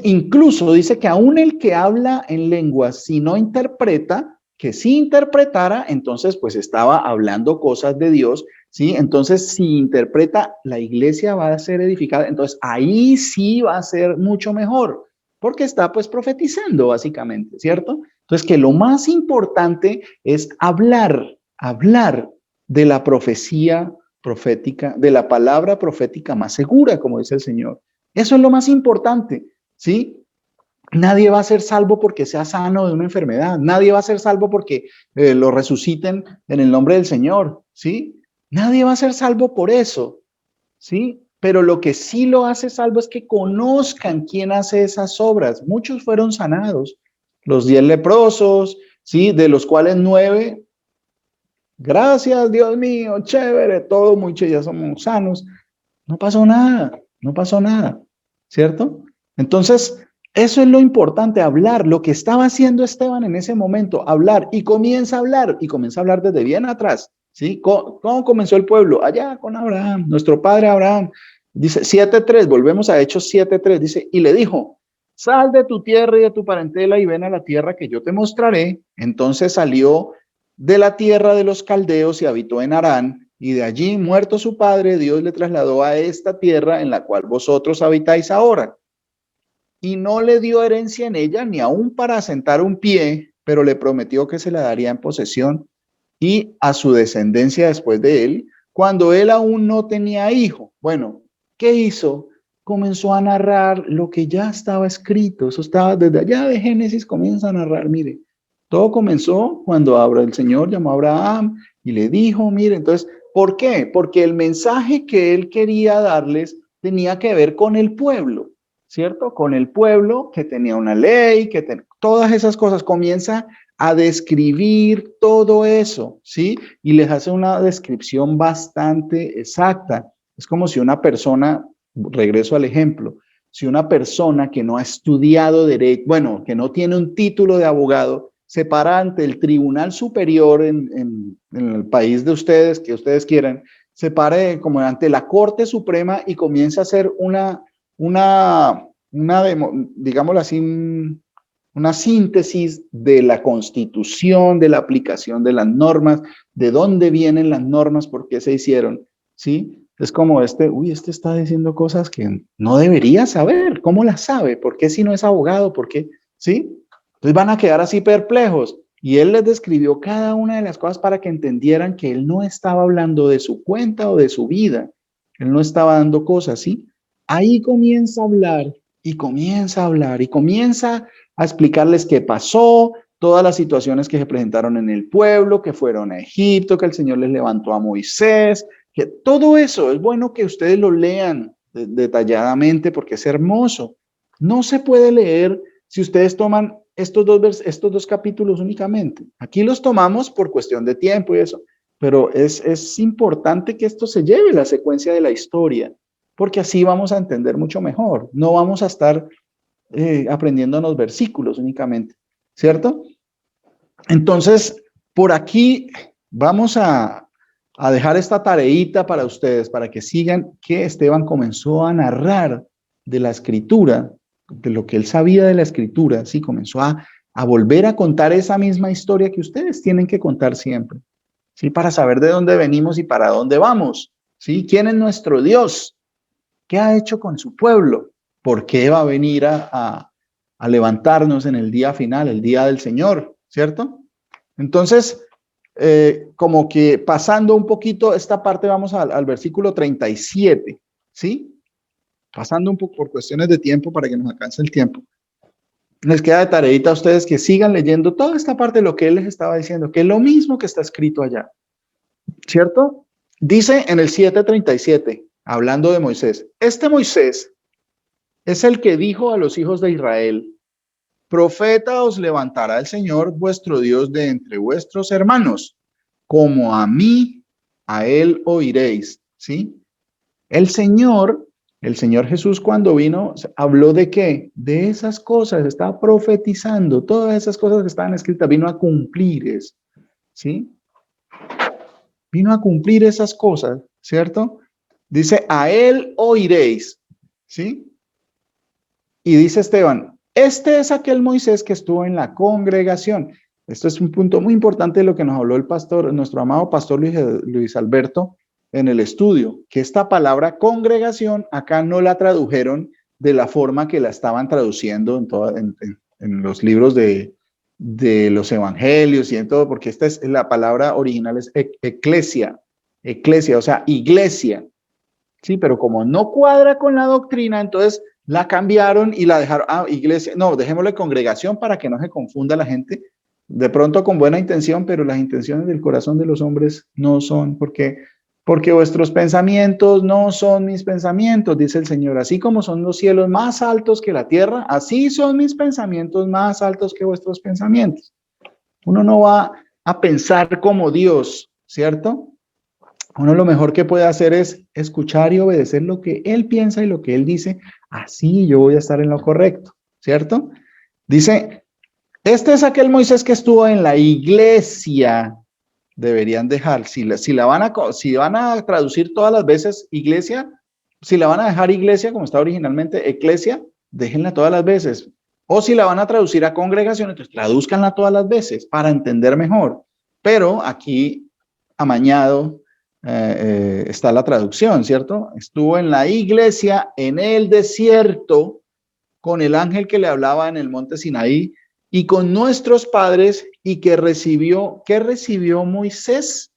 Incluso dice que aún el que habla en lenguas, si no interpreta, que si interpretara, entonces pues estaba hablando cosas de Dios, ¿sí? Entonces si interpreta, la iglesia va a ser edificada, entonces ahí sí va a ser mucho mejor, porque está pues profetizando básicamente, ¿cierto? Entonces que lo más importante es hablar de la profecía profética, de la palabra profética más segura, como dice el Señor. Eso es lo más importante, ¿sí? Nadie va a ser salvo porque sea sano de una enfermedad. Nadie va a ser salvo porque lo resuciten en el nombre del Señor, ¿sí? Nadie va a ser salvo por eso, ¿sí? Pero lo que sí lo hace salvo es que conozcan quién hace esas obras. Muchos fueron sanados, los 10 leprosos, ¿sí? De los cuales 9, gracias Dios mío, chévere, todo muy chévere, ya somos sanos. No pasó nada, no pasó nada, ¿cierto? Entonces, eso es lo importante, hablar, lo que estaba haciendo Esteban en ese momento, hablar, y comienza a hablar desde bien atrás, ¿sí? ¿Cómo comenzó el pueblo? Allá con Abraham, nuestro padre Abraham. Dice 7:3, volvemos a Hechos 7:3, dice, y le dijo, sal de tu tierra y de tu parentela y ven a la tierra que yo te mostraré. Entonces salió de la tierra de los caldeos y habitó en Harán. Y de allí, muerto su padre, Dios le trasladó a esta tierra en la cual vosotros habitáis ahora. Y no le dio herencia en ella, ni aún para asentar un pie, pero le prometió que se la daría en posesión y a su descendencia después de él, cuando él aún no tenía hijo. Bueno, ¿qué hizo? Comenzó a narrar lo que ya estaba escrito. Eso estaba desde allá de Génesis, comienza a narrar, mire. Todo comenzó cuando el Señor llamó a Abraham y le dijo, mire, entonces, ¿por qué? Porque el mensaje que él quería darles tenía que ver con el pueblo, ¿cierto? Con el pueblo que tenía una ley, todas esas cosas. Comienza a describir todo eso, ¿sí? Y les hace una descripción bastante exacta. Es como si una persona, regreso al ejemplo, si una persona que no ha estudiado derecho, bueno, que no tiene un título de abogado, se para ante el Tribunal Superior en el país de ustedes, que ustedes quieran, se pare como ante la Corte Suprema y comienza a hacer digámoslo así, una síntesis de la Constitución, de la aplicación de las normas, de dónde vienen las normas, por qué se hicieron, ¿sí? Es como este está diciendo cosas que no debería saber. ¿Cómo las sabe? ¿Por qué si no es abogado? ¿Por qué? ¿Sí? Entonces van a quedar así perplejos. Y él les describió cada una de las cosas para que entendieran que él no estaba hablando de su cuenta o de su vida. Él no estaba dando cosas, ¿sí? Ahí comienza a hablar y comienza a hablar y comienza a explicarles qué pasó, todas las situaciones que se presentaron en el pueblo, que fueron a Egipto, que el Señor les levantó a Moisés, que todo eso es bueno que ustedes lo lean detalladamente porque es hermoso. No se puede leer si ustedes toman estos dos capítulos únicamente. Aquí los tomamos por cuestión de tiempo y eso, pero es importante que esto se lleve la secuencia de la historia, porque así vamos a entender mucho mejor. No vamos a estar aprendiéndonos versículos únicamente, ¿cierto? Entonces, por aquí vamos a dejar esta tareita para ustedes, para que sigan que Esteban comenzó a narrar de la escritura, de lo que él sabía de la escritura, sí, comenzó a volver a contar esa misma historia que ustedes tienen que contar siempre, sí, para saber de dónde venimos y para dónde vamos, sí, quién es nuestro Dios, qué ha hecho con su pueblo, por qué va a venir a levantarnos en el día final, el día del Señor, ¿cierto? Entonces, como que pasando un poquito esta parte, vamos al versículo 37, ¿sí? Pasando un poco por cuestiones de tiempo para que nos alcance el tiempo. Les queda de tareita a ustedes que sigan leyendo toda esta parte de lo que él les estaba diciendo, que es lo mismo que está escrito allá, ¿cierto? Dice en el 7:37, hablando de Moisés, este Moisés es el que dijo a los hijos de Israel, profeta os levantará el Señor vuestro Dios de entre vuestros hermanos, como a mí, a él oiréis, ¿sí? El Señor Jesús cuando vino, habló de qué? De esas cosas, estaba profetizando, todas esas cosas que estaban escritas, vino a cumplir eso, ¿sí? vino a cumplir esas cosas, ¿cierto? Dice, a él oiréis, ¿sí? Y dice Esteban, este es aquel Moisés que estuvo en la congregación. Esto es un punto muy importante de lo que nos habló el pastor, nuestro amado pastor Luis Alberto en el estudio, que esta palabra congregación acá no la tradujeron de la forma que la estaban traduciendo en los libros de los evangelios y en todo, porque esta es la palabra original, es eclesia, o sea, iglesia, sí, pero como no cuadra con la doctrina, entonces la cambiaron y la dejaron, iglesia, no, dejémosle congregación para que no se confunda la gente, de pronto con buena intención, pero las intenciones del corazón de los hombres no son, porque vuestros pensamientos no son mis pensamientos, dice el Señor. Así como son los cielos más altos que la tierra, así son mis pensamientos más altos que vuestros pensamientos. Uno no va a pensar como Dios, ¿cierto? Uno lo mejor que puede hacer es escuchar y obedecer lo que Él piensa y lo que Él dice. Así yo voy a estar en lo correcto, ¿cierto? Dice, este es aquel Moisés que estuvo en la iglesia. Deberían dejar, si van a traducir todas las veces iglesia, si la van a dejar iglesia como está originalmente eclesia, déjenla todas las veces. O si la van a traducir a congregación, entonces tradúzcanla todas las veces para entender mejor. Pero aquí, amañado, está la traducción, ¿cierto? Estuvo en la iglesia en el desierto con el ángel que le hablaba en el monte Sinaí y con nuestros padres, y que recibió, ¿qué recibió Moisés?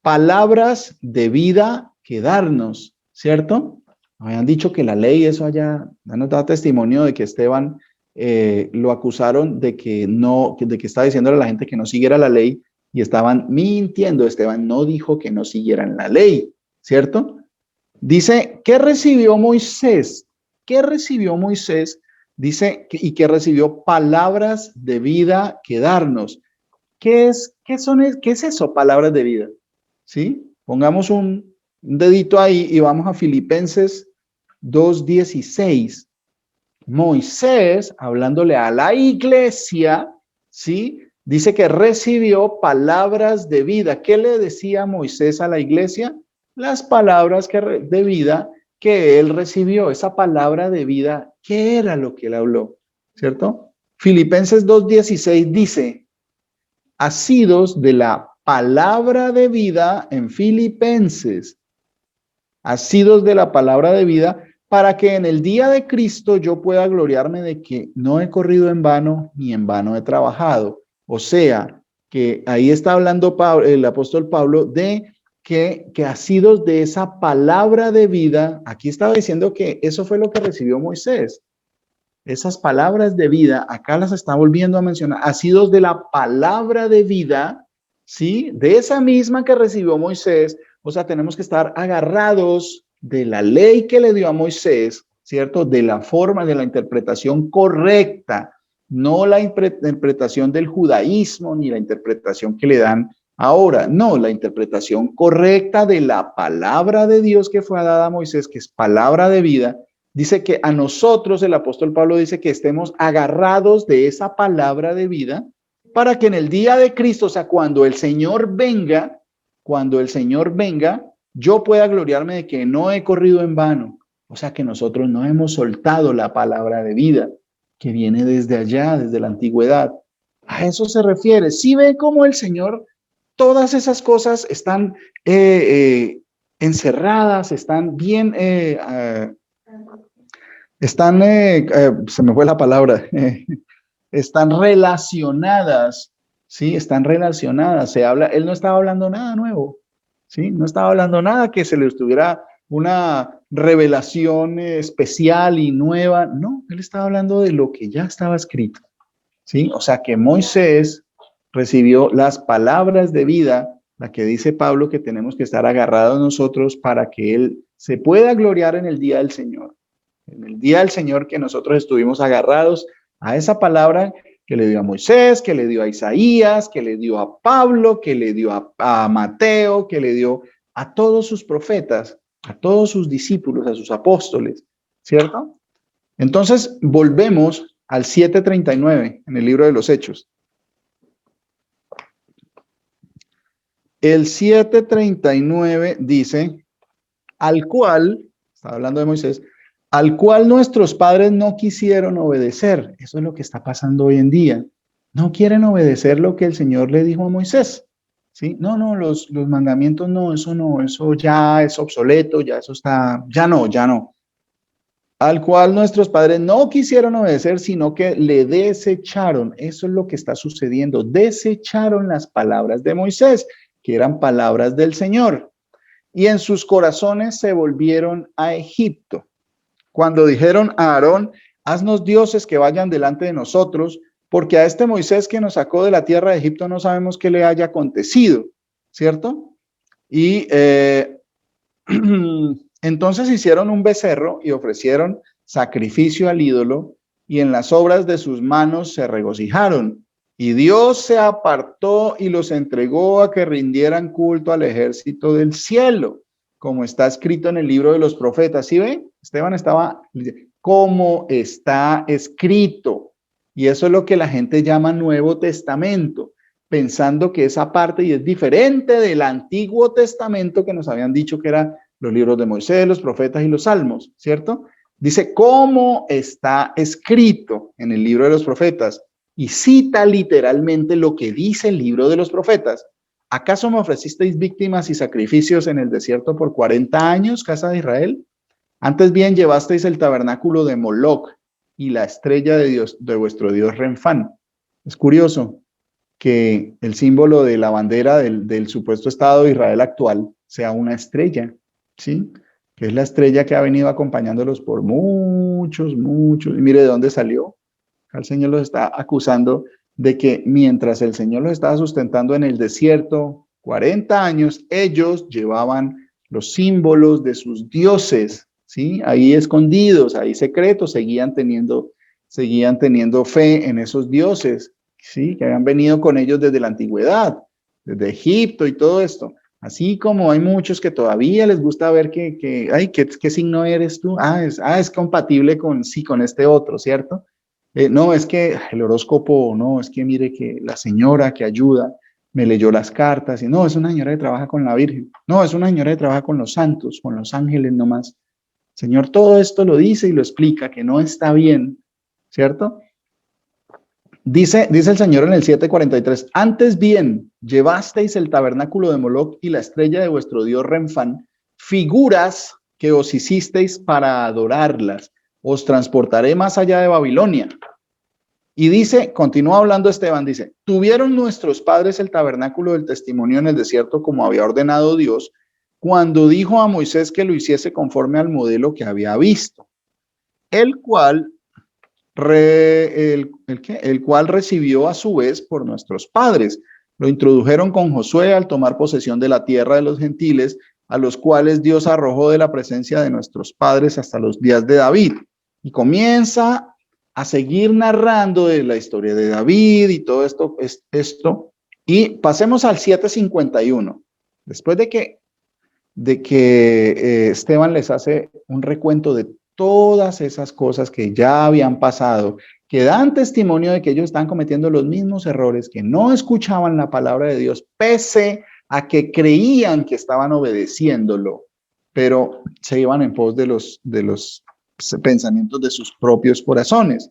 Palabras de vida que darnos, ¿cierto? Habían dicho que la ley, eso allá, nos da testimonio de que Esteban lo acusaron de que estaba diciéndole a la gente que no siguiera la ley, y estaban mintiendo. Esteban no dijo que no siguieran la ley, ¿cierto? Dice, ¿qué recibió Moisés? ¿Qué recibió Moisés? Dice, y que recibió palabras de vida que darnos. ¿Qué es eso, palabras de vida? ¿Sí? Pongamos un dedito ahí y vamos a Filipenses 2:16. Moisés, hablándole a la iglesia, ¿sí? Dice que recibió palabras de vida. ¿Qué le decía Moisés a la iglesia? Las palabras de vida que él recibió, esa palabra de vida, ¿qué era lo que él habló? ¿Cierto? Filipenses 2:16 dice, asidos de la palabra de vida en Filipenses, asidos de la palabra de vida, para que en el día de Cristo yo pueda gloriarme de que no he corrido en vano ni en vano he trabajado. O sea, que ahí está hablando el apóstol Pablo de que asidos de esa palabra de vida. Aquí estaba diciendo que eso fue lo que recibió Moisés. Esas palabras de vida, acá las está volviendo a mencionar, asidos de la palabra de vida, ¿sí? De esa misma que recibió Moisés. O sea, tenemos que estar agarrados de la ley que le dio a Moisés, ¿cierto? De la forma, de la interpretación correcta, no la interpretación del judaísmo ni la interpretación que le dan ahora, no, la interpretación correcta de la palabra de Dios que fue dada a Moisés, que es palabra de vida. Dice que a nosotros, el apóstol Pablo dice que estemos agarrados de esa palabra de vida para que en el día de Cristo, o sea, cuando el Señor venga, yo pueda gloriarme de que no he corrido en vano. O sea, que nosotros no hemos soltado la palabra de vida que viene desde allá, desde la antigüedad. A eso se refiere. Si ven cómo el Señor, todas esas cosas están encerradas, están bien, se me fue la palabra, están relacionadas, ¿sí? Están relacionadas. Él no estaba hablando nada nuevo, ¿sí? No estaba hablando nada que se le estuviera una revelación especial y nueva. No, él estaba hablando de lo que ya estaba escrito, ¿sí? O sea que Moisés recibió las palabras de vida, la que dice Pablo que tenemos que estar agarrados nosotros para que él se pueda gloriar en el día del Señor. En el día del Señor que nosotros estuvimos agarrados a esa palabra que le dio a Moisés, que le dio a Isaías, que le dio a Pablo, que le dio a Mateo, que le dio a todos sus profetas, a todos sus discípulos, a sus apóstoles, ¿cierto? Entonces, volvemos al 7:39 en el libro de los Hechos. El 7:39 dice, al cual, está hablando de Moisés, al cual nuestros padres no quisieron obedecer. Eso es lo que está pasando hoy en día. No quieren obedecer lo que el Señor le dijo a Moisés. ¿Sí? No, los mandamientos no, eso ya es obsoleto, ya eso está, ya no. Al cual nuestros padres no quisieron obedecer, sino que le desecharon. Eso es lo que está sucediendo. Desecharon las palabras de Moisés, que eran palabras del Señor. Y en sus corazones se volvieron a Egipto. Cuando dijeron a Aarón, haznos dioses que vayan delante de nosotros, porque a este Moisés que nos sacó de la tierra de Egipto no sabemos qué le haya acontecido, ¿cierto? Y entonces hicieron un becerro y ofrecieron sacrificio al ídolo, y en las obras de sus manos se regocijaron. Y Dios se apartó y los entregó a que rindieran culto al ejército del cielo, como está escrito en el libro de los profetas. ¿Sí ven? Esteban estaba, como está escrito. Y eso es lo que la gente llama Nuevo Testamento, pensando que esa parte y es diferente del Antiguo Testamento que nos habían dicho que eran los libros de Moisés, los profetas y los salmos, ¿cierto? Dice, ¿cómo está escrito en el libro de los profetas? Y cita literalmente lo que dice el libro de los profetas. ¿Acaso me ofrecisteis víctimas y sacrificios en el desierto por 40 años, casa de Israel? Antes bien llevasteis el tabernáculo de Moloc y la estrella de Dios, de vuestro Dios Renfán. Es curioso que el símbolo de la bandera del supuesto Estado de Israel actual sea una estrella, ¿sí? Que es la estrella que ha venido acompañándolos por muchos. Y mire de dónde salió. El Señor los está acusando de que mientras el Señor los estaba sustentando en el desierto 40 años, ellos llevaban los símbolos de sus dioses, ¿sí? Ahí escondidos, ahí secretos, seguían teniendo fe en esos dioses, ¿sí? Que habían venido con ellos desde la antigüedad, desde Egipto y todo esto. Así como hay muchos que todavía les gusta ver ¿qué signo eres tú? Es compatible con este otro, ¿cierto? No, es que el horóscopo, no, es que mire que la señora que ayuda me leyó las cartas, y no, es una señora que trabaja con la Virgen, no, es una señora que trabaja con los santos, con los ángeles nomás. Señor, todo esto lo dice y lo explica, que no está bien, ¿cierto? Dice el Señor en el 7:43, antes bien, llevasteis el tabernáculo de Moloc y la estrella de vuestro Dios Renfán, figuras que os hicisteis para adorarlas. Os transportaré más allá de Babilonia. Y dice, continúa hablando Esteban, dice, tuvieron nuestros padres el tabernáculo del testimonio en el desierto como había ordenado Dios, cuando dijo a Moisés que lo hiciese conforme al modelo que había visto, el cual recibió a su vez por nuestros padres. Lo introdujeron con Josué al tomar posesión de la tierra de los gentiles, a los cuales Dios arrojó de la presencia de nuestros padres hasta los días de David. Y comienza a seguir narrando de la historia de David y todo esto. Y pasemos al 7:51. Después de que Esteban les hace un recuento de todas esas cosas que ya habían pasado, que dan testimonio de que ellos están cometiendo los mismos errores, que no escuchaban la palabra de Dios, pese a que creían que estaban obedeciéndolo, pero se iban en pos de los pensamientos de sus propios corazones.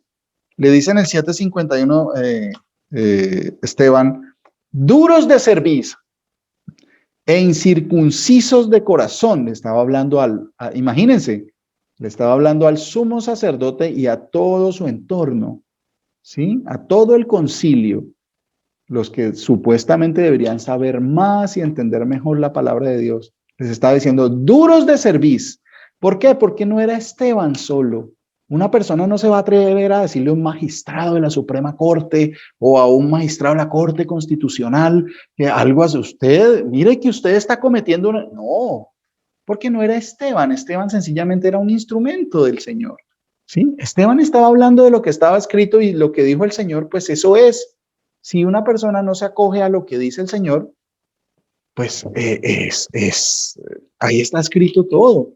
Le dice en el 7:51 Esteban, duros de cerviz e incircuncisos de corazón, le estaba hablando imagínense, le estaba hablando al sumo sacerdote y a todo su entorno, ¿sí? A todo el concilio, los que supuestamente deberían saber más y entender mejor la palabra de Dios. Les estaba diciendo, duros de cerviz. ¿Por qué? Porque no era Esteban solo. Una persona no se va a atrever a decirle a un magistrado de la Suprema Corte o a un magistrado de la Corte Constitucional que algo hace usted, mire que usted está cometiendo No, porque no era Esteban. Esteban sencillamente era un instrumento del Señor, ¿sí? Esteban estaba hablando de lo que estaba escrito y lo que dijo el Señor, pues eso es. Si una persona no se acoge a lo que dice el Señor, pues ahí está escrito todo.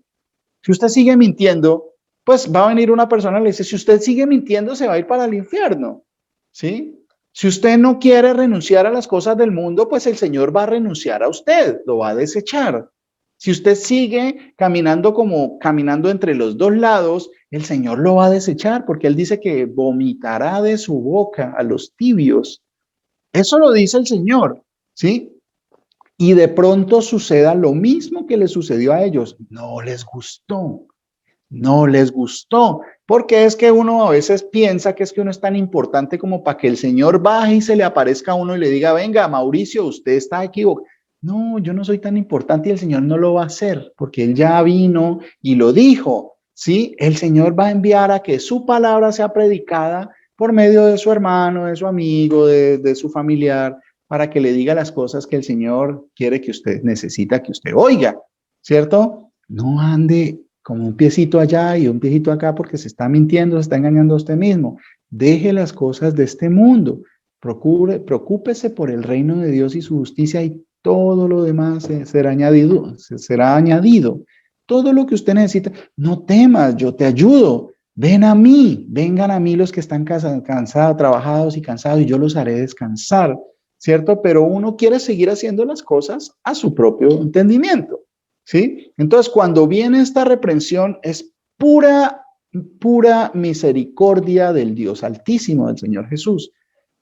Si usted sigue mintiendo, pues va a venir una persona y le dice, si usted sigue mintiendo, se va a ir para el infierno, ¿sí? Si usted no quiere renunciar a las cosas del mundo, pues el Señor va a renunciar a usted, lo va a desechar. Si usted sigue caminando entre los dos lados, el Señor lo va a desechar porque Él dice que vomitará de su boca a los tibios. Eso lo dice el Señor, ¿sí? Y de pronto suceda lo mismo que le sucedió a ellos. No les gustó. No les gustó, porque es que uno a veces piensa que es que uno es tan importante como para que el Señor baje y se le aparezca a uno y le diga, venga, Mauricio, usted está equivocado. No, yo no soy tan importante y el Señor no lo va a hacer, porque Él ya vino y lo dijo, ¿sí? El Señor va a enviar a que su palabra sea predicada por medio de su hermano, de su amigo, de su familiar, para que le diga las cosas que el Señor quiere que usted necesita que usted oiga, ¿cierto? No ande como un piecito allá y un piecito acá porque se está mintiendo, se está engañando a usted mismo. Deje las cosas de este mundo. Preocúpese por el reino de Dios y su justicia y todo lo demás será añadido. Todo lo que usted necesita. No temas, yo te ayudo. Ven a mí, vengan a mí los que están cansados, trabajados y cansados y yo los haré descansar, ¿cierto? Pero uno quiere seguir haciendo las cosas a su propio entendimiento. ¿Sí? Entonces, cuando viene esta reprensión, es pura misericordia del Dios Altísimo, del Señor Jesús.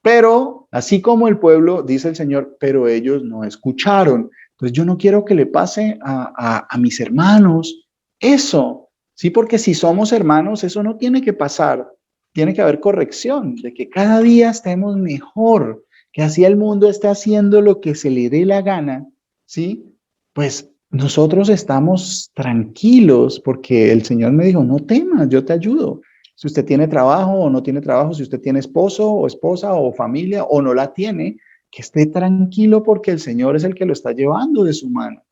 Pero, así como el pueblo, dice el Señor, pero ellos no escucharon. Entonces, yo no quiero que le pase a mis hermanos eso, ¿sí? Porque si somos hermanos, eso no tiene que pasar. Tiene que haber corrección, de que cada día estemos mejor, que así el mundo esté haciendo lo que se le dé la gana, ¿sí? Pues nosotros estamos tranquilos porque el Señor me dijo, no temas, yo te ayudo. Si usted tiene trabajo o no tiene trabajo, si usted tiene esposo o esposa o familia o no la tiene, que esté tranquilo porque el Señor es el que lo está llevando de su mano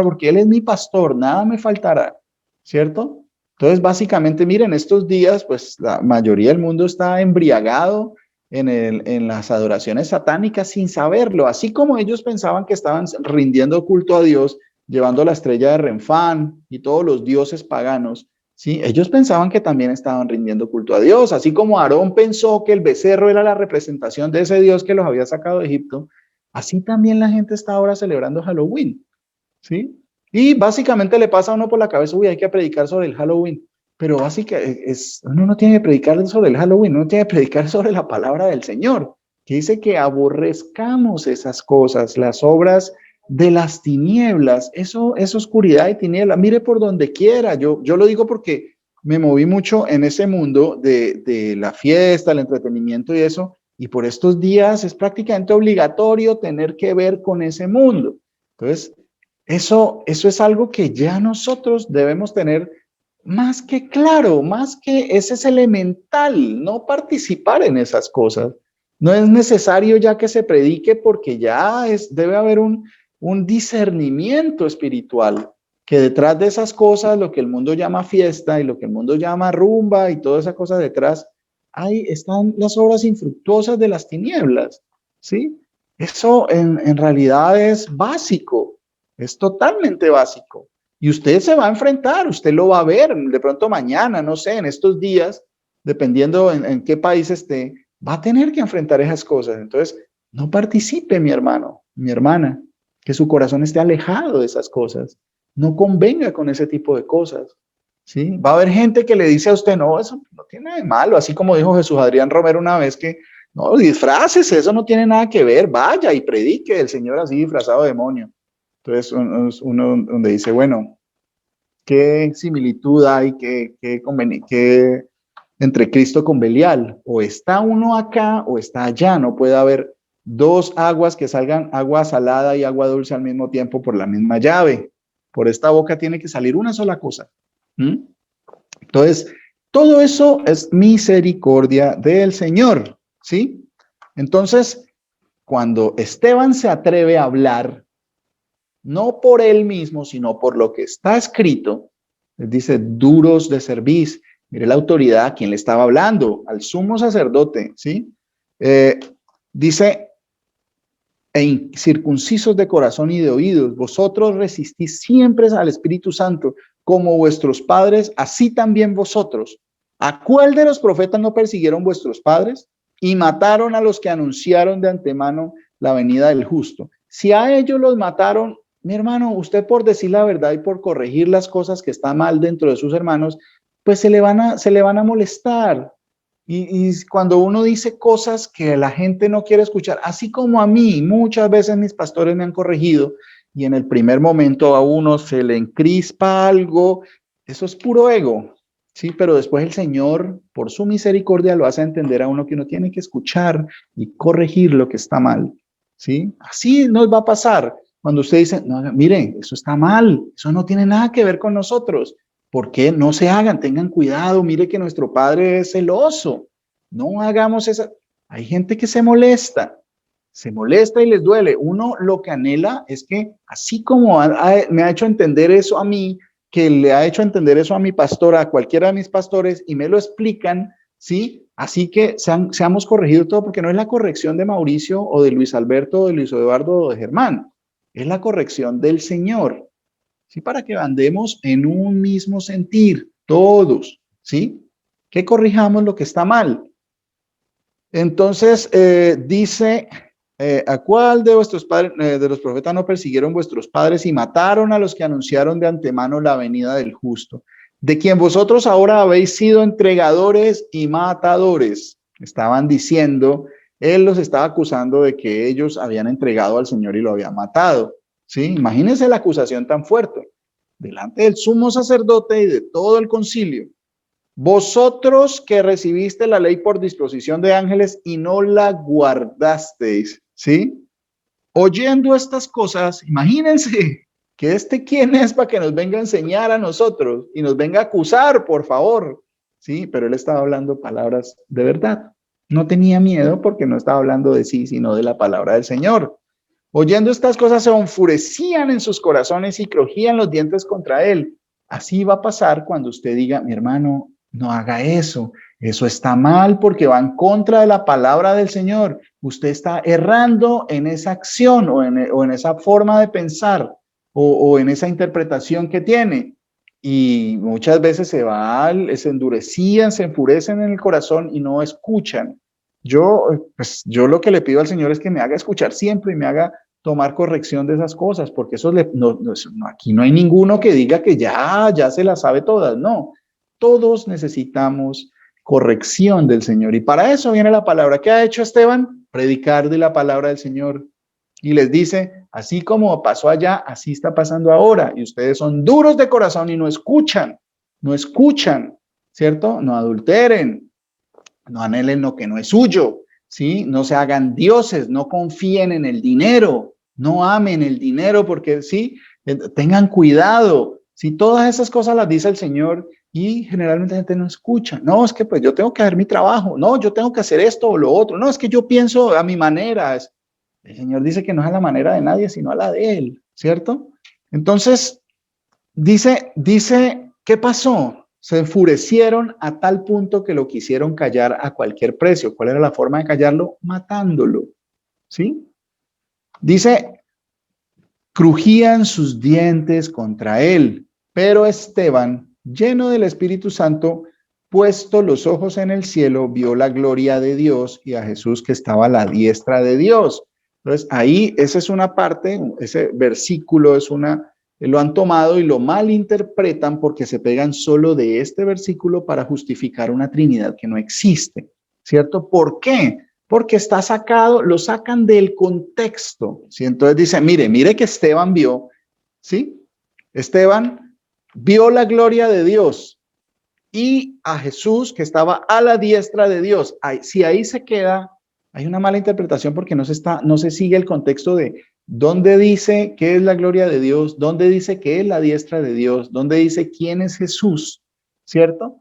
porque Él es mi pastor, nada me faltará, ¿cierto? Entonces, básicamente, miren, estos días, pues la mayoría del mundo está embriagado en las adoraciones satánicas sin saberlo, así como ellos pensaban que estaban rindiendo culto a Dios, llevando la estrella de Renfán y todos los dioses paganos, ¿sí? Ellos pensaban que también estaban rindiendo culto a Dios, así como Aarón pensó que el becerro era la representación de ese Dios que los había sacado de Egipto, así también la gente está ahora celebrando Halloween, ¿sí? Y básicamente le pasa a uno por la cabeza, uy, hay que predicar sobre el Halloween. Pero básicamente uno no tiene que predicar sobre el Halloween, uno tiene que predicar sobre la palabra del Señor, que dice que aborrezcamos esas cosas, las obras de las tinieblas, eso es oscuridad y tiniebla. Mire por donde quiera, yo lo digo porque me moví mucho en ese mundo de la fiesta, el entretenimiento y eso, y por estos días es prácticamente obligatorio tener que ver con ese mundo. Entonces, eso es algo que ya nosotros debemos tener más que claro, más que ese es elemental, no participar en esas cosas. No es necesario ya que se predique porque ya debe haber un discernimiento espiritual, que detrás de esas cosas, lo que el mundo llama fiesta y lo que el mundo llama rumba y toda esa cosa detrás, ahí están las obras infructuosas de las tinieblas, ¿sí? Eso en realidad es básico, es totalmente básico. Y usted se va a enfrentar, usted lo va a ver de pronto mañana, no sé, en estos días, dependiendo en qué país esté, va a tener que enfrentar esas cosas. Entonces, no participe, mi hermano, mi hermana, que su corazón esté alejado de esas cosas. No convenga con ese tipo de cosas, ¿sí? Va a haber gente que le dice a usted, no, eso no tiene nada de malo, así como dijo Jesús Adrián Romero una vez que, no, disfrácese, eso no tiene nada que ver, vaya y predique el Señor así disfrazado de demonio. Entonces uno donde dice, bueno, ¿qué similitud hay, qué entre Cristo con Belial? O está uno acá o está allá, no puede haber dos aguas que salgan agua salada y agua dulce al mismo tiempo por la misma llave. Por esta boca tiene que salir una sola cosa. Entonces, todo eso es misericordia del Señor, ¿sí? Entonces, cuando Esteban se atreve a hablar, no por él mismo, sino por lo que está escrito, les dice, duros de cerviz. Mire la autoridad a quien le estaba hablando, al sumo sacerdote, ¿sí? Dice, e incircuncisos de corazón y de oídos, vosotros resistís siempre al Espíritu Santo, como vuestros padres, así también vosotros. ¿A cuál de los profetas no persiguieron vuestros padres? y mataron a los que anunciaron de antemano la venida del justo. Si a ellos los mataron, mi hermano, usted por decir la verdad y por corregir las cosas que están mal dentro de sus hermanos, pues se le van a molestar. Y cuando uno dice cosas que la gente no quiere escuchar, así como a mí, muchas veces mis pastores me han corregido y en el primer momento a uno se le encrispa algo, eso es puro ego, ¿sí? Pero después el Señor, por su misericordia, lo hace entender a uno que uno tiene que escuchar y corregir lo que está mal, ¿sí? Así nos va a pasar cuando usted dice, no, mire, eso está mal, eso no tiene nada que ver con nosotros. ¿Por qué no se hagan? Tengan cuidado, mire que nuestro Padre es celoso. No hagamos esa. Hay gente que se molesta y les duele. Uno lo que anhela es que, así como me ha hecho entender eso a mí, que le ha hecho entender eso a mi pastora, a cualquiera de mis pastores, y me lo explican, ¿sí? Así que seamos corregidos todo, porque no es la corrección de Mauricio o de Luis Alberto o de Luis Eduardo o de Germán, es la corrección del Señor. ¿Sí? Para que andemos en un mismo sentir, todos, ¿sí? Que corrijamos lo que está mal. Entonces, dice, ¿a cuál de vuestros padres, de los profetas no persiguieron vuestros padres y mataron a los que anunciaron de antemano la venida del justo? De quien vosotros ahora habéis sido entregadores y matadores. Estaban diciendo, él los estaba acusando de que ellos habían entregado al Señor y lo habían matado. ¿Sí? Imagínense la acusación tan fuerte, delante del sumo sacerdote y de todo el concilio. Vosotros que recibiste la ley por disposición de ángeles y no la guardasteis, ¿sí? Oyendo estas cosas, imagínense que quién es para que nos venga a enseñar a nosotros y nos venga a acusar, por favor, ¿sí? Pero él estaba hablando palabras de verdad. No tenía miedo porque no estaba hablando de sí, sino de la palabra del Señor. Oyendo estas cosas se enfurecían en sus corazones y crujían los dientes contra él. Así va a pasar cuando usted diga, mi hermano, no haga eso. Eso está mal porque va en contra de la palabra del Señor. Usted está errando en esa acción o en esa forma de pensar o en esa interpretación que tiene. Y muchas veces se endurecían, se enfurecen en el corazón y no escuchan. Yo lo que le pido al Señor es que me haga escuchar siempre y me haga tomar corrección de esas cosas, porque eso aquí no hay ninguno que diga que ya se las sabe todas, no. Todos necesitamos corrección del Señor y para eso viene la palabra. ¿Qué ha hecho Esteban? Predicar de la palabra del Señor. Y les dice, así como pasó allá, así está pasando ahora. Y ustedes son duros de corazón y no escuchan, ¿cierto? No adulteren, no anhelen lo que no es suyo, ¿sí? No se hagan dioses, no confíen en el dinero, no amen el dinero porque, ¿sí? Tengan cuidado, ¿sí? Todas esas cosas las dice el Señor y generalmente la gente no escucha. No, es que pues yo tengo que hacer mi trabajo, no, yo tengo que hacer esto o lo otro, no, es que yo pienso a mi manera. El Señor dice que no es a la manera de nadie, sino a la de Él, ¿cierto? Entonces, dice, ¿qué pasó? Se enfurecieron a tal punto que lo quisieron callar a cualquier precio. ¿Cuál era la forma de callarlo? Matándolo, ¿sí? Dice, crujían sus dientes contra él, pero Esteban, lleno del Espíritu Santo, puesto los ojos en el cielo, vio la gloria de Dios y a Jesús que estaba a la diestra de Dios. Entonces, ahí, esa es una parte, ese versículo lo han tomado y lo malinterpretan porque se pegan solo de este versículo para justificar una Trinidad que no existe, ¿cierto? ¿Por qué? Porque lo sacan del contexto, ¿sí? Entonces dice, mire que Esteban vio, ¿sí? Esteban vio la gloria de Dios y a Jesús que estaba a la diestra de Dios. Si ahí se queda, hay una mala interpretación porque no se sigue el contexto de dónde dice qué es la gloria de Dios, dónde dice qué es la diestra de Dios, dónde dice quién es Jesús, ¿cierto?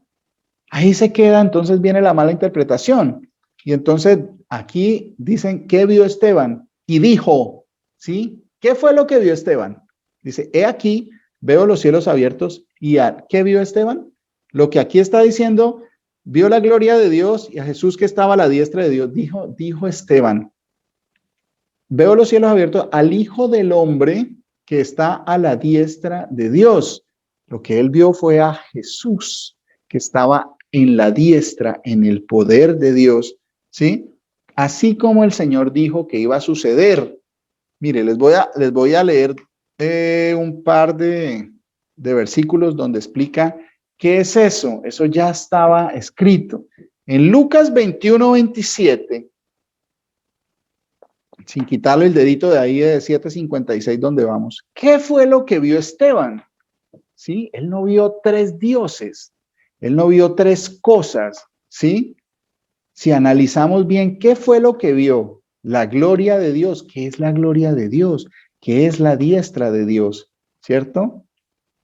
Ahí se queda, entonces viene la mala interpretación. Y entonces aquí dicen, ¿qué vio Esteban? Y dijo, ¿sí? ¿Qué fue lo que vio Esteban? Dice, he aquí, veo los cielos abiertos. ¿Y qué vio Esteban? Lo que aquí está diciendo, vio la gloria de Dios y a Jesús que estaba a la diestra de Dios. Dijo Esteban, veo los cielos abiertos al Hijo del Hombre que está a la diestra de Dios. Lo que él vio fue a Jesús que estaba en la diestra, en el poder de Dios, ¿sí? así como el Señor dijo que iba a suceder. Mire, les voy a leer un par de versículos donde explica qué es eso. Eso ya estaba escrito. En Lucas 21:27, sin quitarle el dedito de ahí de 7:56 donde vamos. ¿Qué fue lo que vio Esteban? ¿Sí? Él no vio tres dioses. Él no vio tres cosas. ¿Sí? Si analizamos bien, ¿qué fue lo que vio? La gloria de Dios. ¿Qué es la gloria de Dios? ¿Qué es la diestra de Dios? ¿Cierto?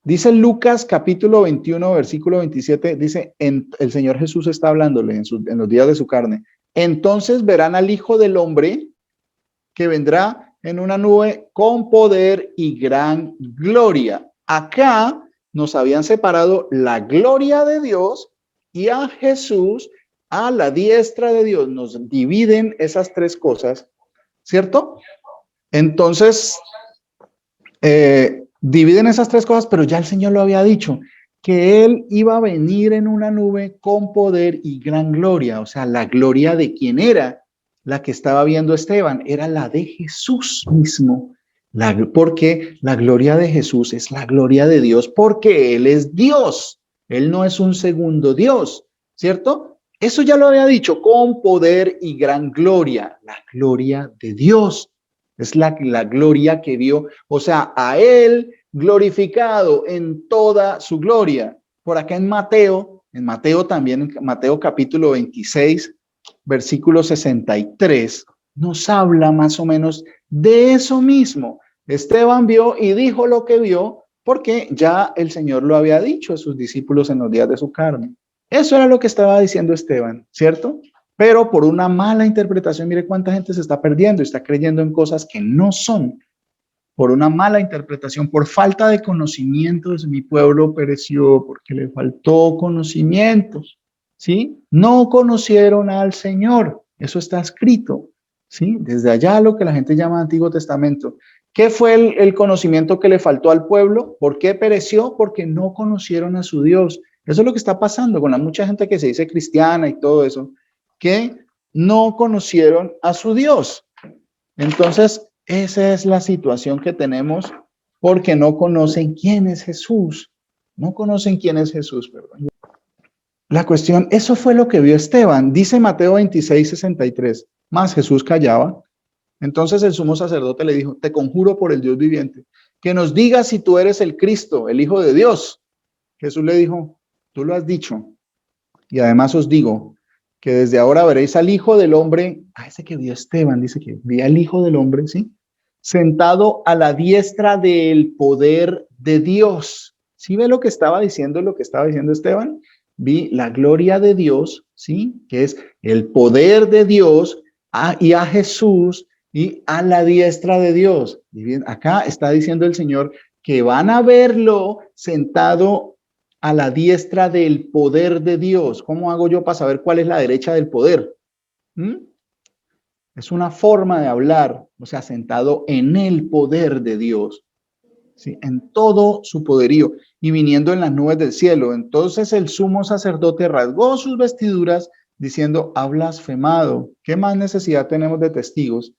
Dice Lucas capítulo 21, versículo 27, dice, el Señor Jesús está hablándole en los días de su carne. Entonces verán al Hijo del Hombre que vendrá en una nube con poder y gran gloria. Acá nos habían separado la gloria de Dios y a Jesús a la diestra de Dios. Nos dividen esas tres cosas, ¿cierto? Entonces, dividen esas tres cosas, pero ya el Señor lo había dicho, que Él iba a venir en una nube con poder y gran gloria. O sea, la gloria de quién era la que estaba viendo Esteban, era la de Jesús mismo. Porque la gloria de Jesús es la gloria de Dios, porque Él es Dios. Él no es un segundo Dios, ¿cierto? Eso ya lo había dicho, con poder y gran gloria, la gloria de Dios. Es la gloria que vio, o sea, a Él glorificado en toda su gloria. Por acá en Mateo también, en Mateo capítulo 26, versículo 63, nos habla más o menos de eso mismo. Esteban vio y dijo lo que vio porque ya el Señor lo había dicho a sus discípulos en los días de su carne. Eso era lo que estaba diciendo Esteban, ¿cierto? Pero por una mala interpretación, mire cuánta gente se está perdiendo y está creyendo en cosas que no son. Por una mala interpretación, por falta de conocimientos, mi pueblo pereció porque le faltó conocimientos, ¿sí? No conocieron al Señor. Eso está escrito, ¿sí? Desde allá lo que la gente llama Antiguo Testamento. ¿Qué fue el conocimiento que le faltó al pueblo? ¿Por qué pereció? Porque no conocieron a su Dios. Eso es lo que está pasando con la mucha gente que se dice cristiana y todo eso, que no conocieron a su Dios. Entonces, esa es la situación que tenemos porque no conocen quién es Jesús. No conocen quién es Jesús, perdón. La cuestión, eso fue lo que vio Esteban. Dice Mateo 26:63. Más Jesús callaba. Entonces el sumo sacerdote le dijo, te conjuro por el Dios viviente, que nos digas si tú eres el Cristo, el Hijo de Dios. Jesús le dijo, tú lo has dicho. Y además os digo que desde ahora veréis al Hijo del Hombre, ese que vio Esteban, dice que vi al Hijo del Hombre, ¿sí? Sentado a la diestra del poder de Dios. ¿Sí ve lo que estaba diciendo Esteban? Vi la gloria de Dios, ¿sí? Que es el poder de Dios y a Jesús y a la diestra de Dios. Y bien, acá está diciendo el Señor que van a verlo sentado a la diestra del poder de Dios. ¿Cómo hago yo para saber cuál es la derecha del poder? Es una forma de hablar, o sea, sentado en el poder de Dios, ¿sí? En todo su poderío y viniendo en las nubes del cielo. Entonces el sumo sacerdote rasgó sus vestiduras diciendo, ha blasfemado. ¿Qué más necesidad tenemos de testigos?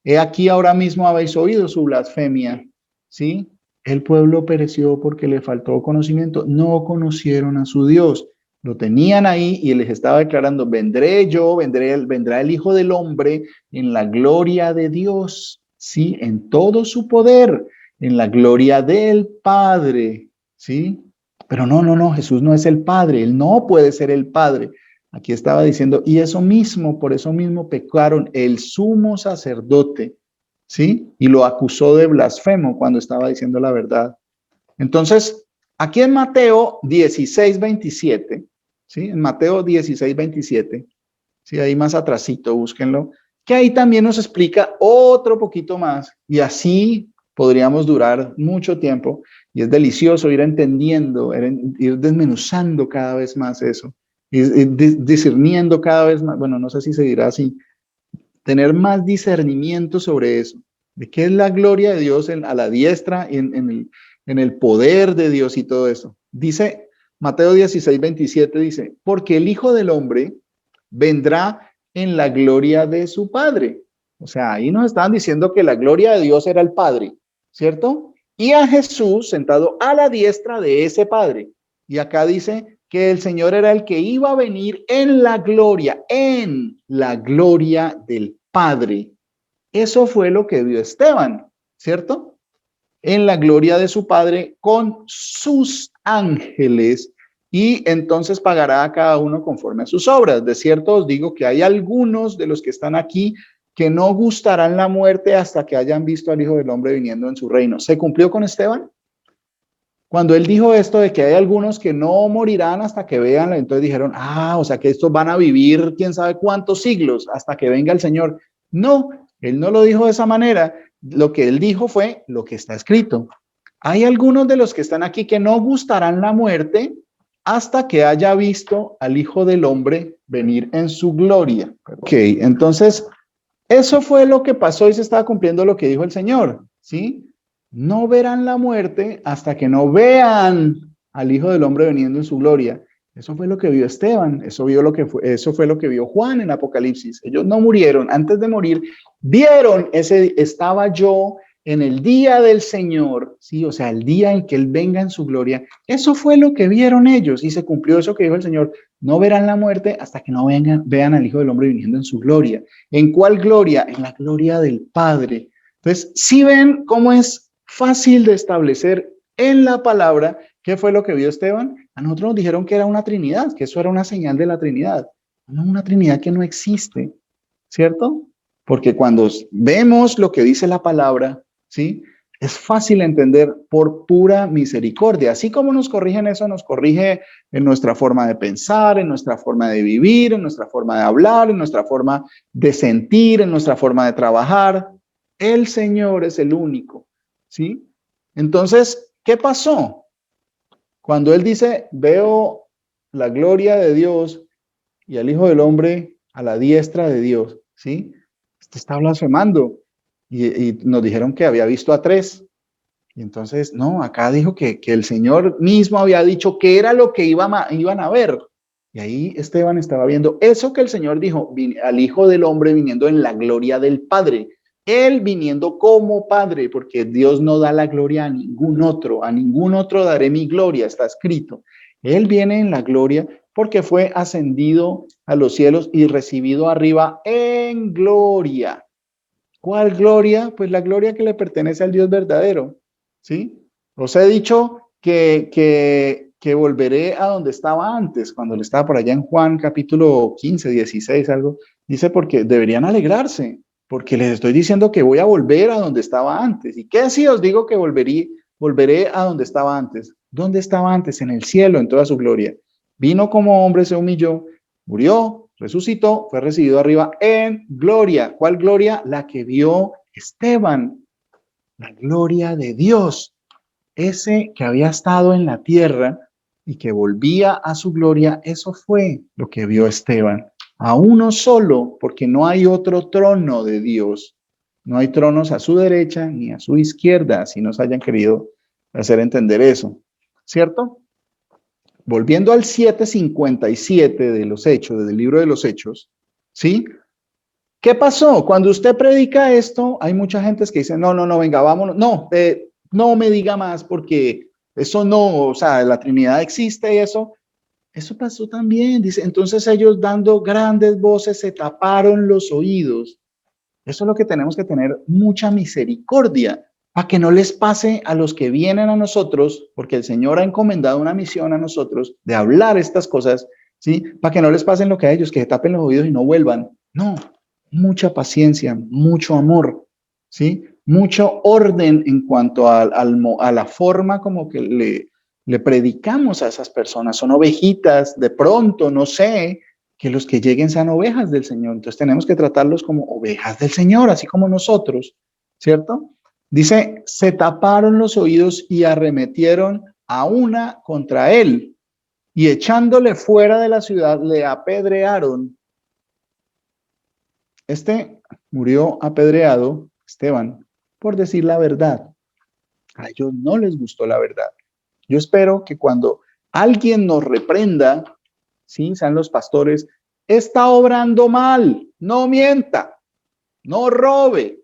He aquí ahora mismo habéis oído su blasfemia, ¿sí? El pueblo pereció porque le faltó conocimiento. No conocieron a su Dios. Lo tenían ahí y les estaba declarando, vendrá el Hijo del Hombre en la gloria de Dios, ¿sí? En todo su poder, en la gloria del Padre, ¿sí? Pero no, Jesús no es el Padre. Él no puede ser el Padre. Aquí estaba diciendo, y por eso mismo pecaron el sumo sacerdote, ¿sí? Y lo acusó de blasfemo cuando estaba diciendo la verdad. Entonces, aquí en Mateo 16:27, ¿sí? En Mateo 16:27, ¿sí? Ahí más atrasito, búsquenlo, que ahí también nos explica otro poquito más, y así podríamos durar mucho tiempo, y es delicioso ir entendiendo, ir desmenuzando cada vez más eso. Y discerniendo cada vez más, bueno, no sé si se dirá así, tener más discernimiento sobre eso, de qué es la gloria de Dios a la diestra, en el poder de Dios y todo eso. Dice Mateo 16:27, dice, porque el Hijo del Hombre vendrá en la gloria de su Padre. O sea, ahí nos estaban diciendo que la gloria de Dios era el Padre, ¿cierto? Y a Jesús sentado a la diestra de ese Padre. Y acá dice que el Señor era el que iba a venir en la gloria del Padre. Eso fue lo que vio Esteban, ¿cierto? En la gloria de su Padre con sus ángeles, y entonces pagará a cada uno conforme a sus obras. De cierto os digo que hay algunos de los que están aquí que no gustarán la muerte hasta que hayan visto al Hijo del Hombre viniendo en su reino. ¿Se cumplió con Esteban? Cuando él dijo esto de que hay algunos que no morirán hasta que vean, entonces dijeron, o sea que estos van a vivir quién sabe cuántos siglos hasta que venga el Señor. No, él no lo dijo de esa manera. Lo que él dijo fue lo que está escrito. Hay algunos de los que están aquí que no gustarán la muerte hasta que haya visto al Hijo del Hombre venir en su gloria. Ok, entonces eso fue lo que pasó y se estaba cumpliendo lo que dijo el Señor, ¿sí? No verán la muerte hasta que no vean al Hijo del Hombre veniendo en su gloria. Eso fue lo que vio Esteban, eso fue lo que vio Juan en Apocalipsis. Ellos no murieron, antes de morir, vieron estaba yo en el día del Señor, sí, o sea, el día en que Él venga en su gloria. Eso fue lo que vieron ellos y se cumplió eso que dijo el Señor. No verán la muerte hasta que no vean al Hijo del Hombre viniendo en su gloria. ¿En cuál gloria? En la gloria del Padre. Entonces, si ven cómo es fácil de establecer en la palabra qué fue lo que vio Esteban. A nosotros nos dijeron que era una Trinidad, que eso era una señal de la Trinidad. No, una Trinidad que no existe, ¿cierto? Porque cuando vemos lo que dice la palabra, ¿sí? Es fácil entender por pura misericordia. Así como nos corrigen eso, nos corrige en nuestra forma de pensar, en nuestra forma de vivir, en nuestra forma de hablar, en nuestra forma de sentir, en nuestra forma de trabajar. El Señor es el único, ¿sí? Entonces, ¿qué pasó? Cuando Él dice, veo la gloria de Dios y al Hijo del Hombre a la diestra de Dios, ¿sí? Este está blasfemando. Y nos dijeron que había visto a 3. Y entonces, no, acá dijo que el Señor mismo había dicho que era lo que iban a ver. Y ahí Esteban estaba viendo eso que el Señor dijo, al Hijo del Hombre viniendo en la gloria del Padre. Él viniendo como Padre, porque Dios no da la gloria a ningún otro daré mi gloria, está escrito. Él viene en la gloria porque fue ascendido a los cielos y recibido arriba en gloria. ¿Cuál gloria? Pues la gloria que le pertenece al Dios verdadero, ¿sí? Os he dicho que volveré a donde estaba antes, cuando le estaba por allá en Juan capítulo 15, 16, algo. Dice porque deberían alegrarse, porque les estoy diciendo que voy a volver a donde estaba antes. ¿Y qué si os digo que volveré a donde estaba antes? ¿Dónde estaba antes? En el cielo, en toda su gloria. Vino como hombre, se humilló, murió, resucitó, fue recibido arriba en gloria. ¿Cuál gloria? La que vio Esteban, la gloria de Dios. Ese que había estado en la tierra y que volvía a su gloria, eso fue lo que vio Esteban. A uno solo, porque no hay otro trono de Dios. No hay tronos a su derecha ni a su izquierda, si nos hayan querido hacer entender eso. ¿Cierto? Volviendo al 7:57 de los Hechos, del libro de los Hechos, ¿sí? ¿Qué pasó? Cuando usted predica esto, hay mucha gente que dice, no, venga, vámonos. No me diga más porque eso no, o sea, la Trinidad existe y eso pasó también. Dice, entonces ellos dando grandes voces se taparon los oídos. Eso es lo que tenemos que tener mucha misericordia para que no les pase a los que vienen a nosotros, porque el Señor ha encomendado una misión a nosotros de hablar estas cosas, ¿sí? Para que no les pasen lo que a ellos, que se tapen los oídos y no vuelvan. No, mucha paciencia, mucho amor, ¿sí? Mucho orden en cuanto a la forma como que le predicamos a esas personas. Son ovejitas, de pronto, no sé, que los que lleguen sean ovejas del Señor. Entonces tenemos que tratarlos como ovejas del Señor, así como nosotros, ¿cierto? Dice, se taparon los oídos y arremetieron a una contra él y echándole fuera de la ciudad le apedrearon. Este murió apedreado, Esteban, por decir la verdad. A ellos no les gustó la verdad. Yo espero que cuando alguien nos reprenda, ¿sí? Sean los pastores, está obrando mal. No mienta, no robe,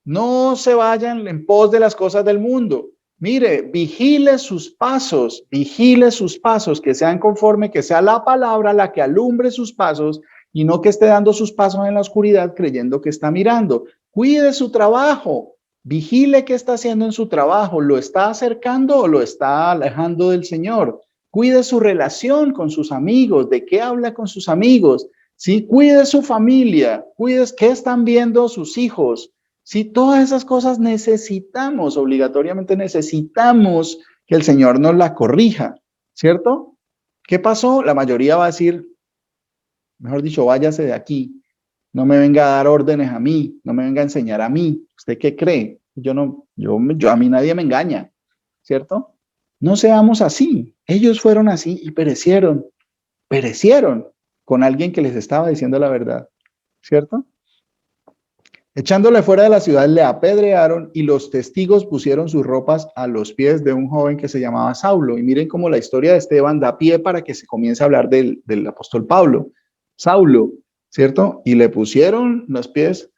no se vayan en pos de las cosas del mundo. Mire, vigile sus pasos, que sean conforme, que sea la palabra la que alumbre sus pasos y no que esté dando sus pasos en la oscuridad creyendo que está mirando. Cuide su trabajo, vigile qué está haciendo en su trabajo, ¿lo está acercando o lo está alejando del Señor? Cuide su relación con sus amigos, de qué habla con sus amigos, ¿sí? Cuide su familia, cuide qué están viendo sus hijos. Sí, todas esas cosas necesitamos, obligatoriamente necesitamos que el Señor nos la corrija, ¿cierto? ¿Qué pasó? La mayoría va a decir, mejor dicho, váyase de aquí, no me venga a dar órdenes a mí, no me venga a enseñar a mí. ¿Usted qué cree? A mí nadie me engaña, ¿cierto? No seamos así. Ellos fueron así y perecieron con alguien que les estaba diciendo la verdad, ¿cierto? Echándole fuera de la ciudad, le apedrearon y los testigos pusieron sus ropas a los pies de un joven que se llamaba Saulo. Y miren cómo la historia de Esteban da pie para que se comience a hablar del apóstol Pablo, Saulo, ¿cierto? Y le pusieron los pies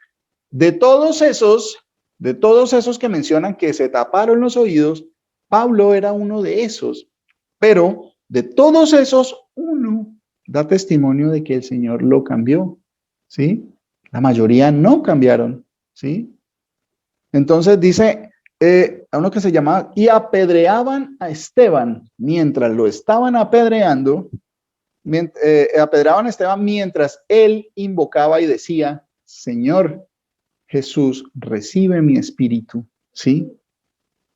de todos esos que mencionan que se taparon los oídos. Pablo era uno de esos, pero de todos esos, uno da testimonio de que el Señor lo cambió, ¿sí? La mayoría no cambiaron, ¿sí? Entonces dice a uno que se llamaba, y apedreaban a Esteban mientras lo estaban apedreando, apedreaban a Esteban mientras él invocaba y decía, Señor Jesús, recibe mi espíritu, ¿sí?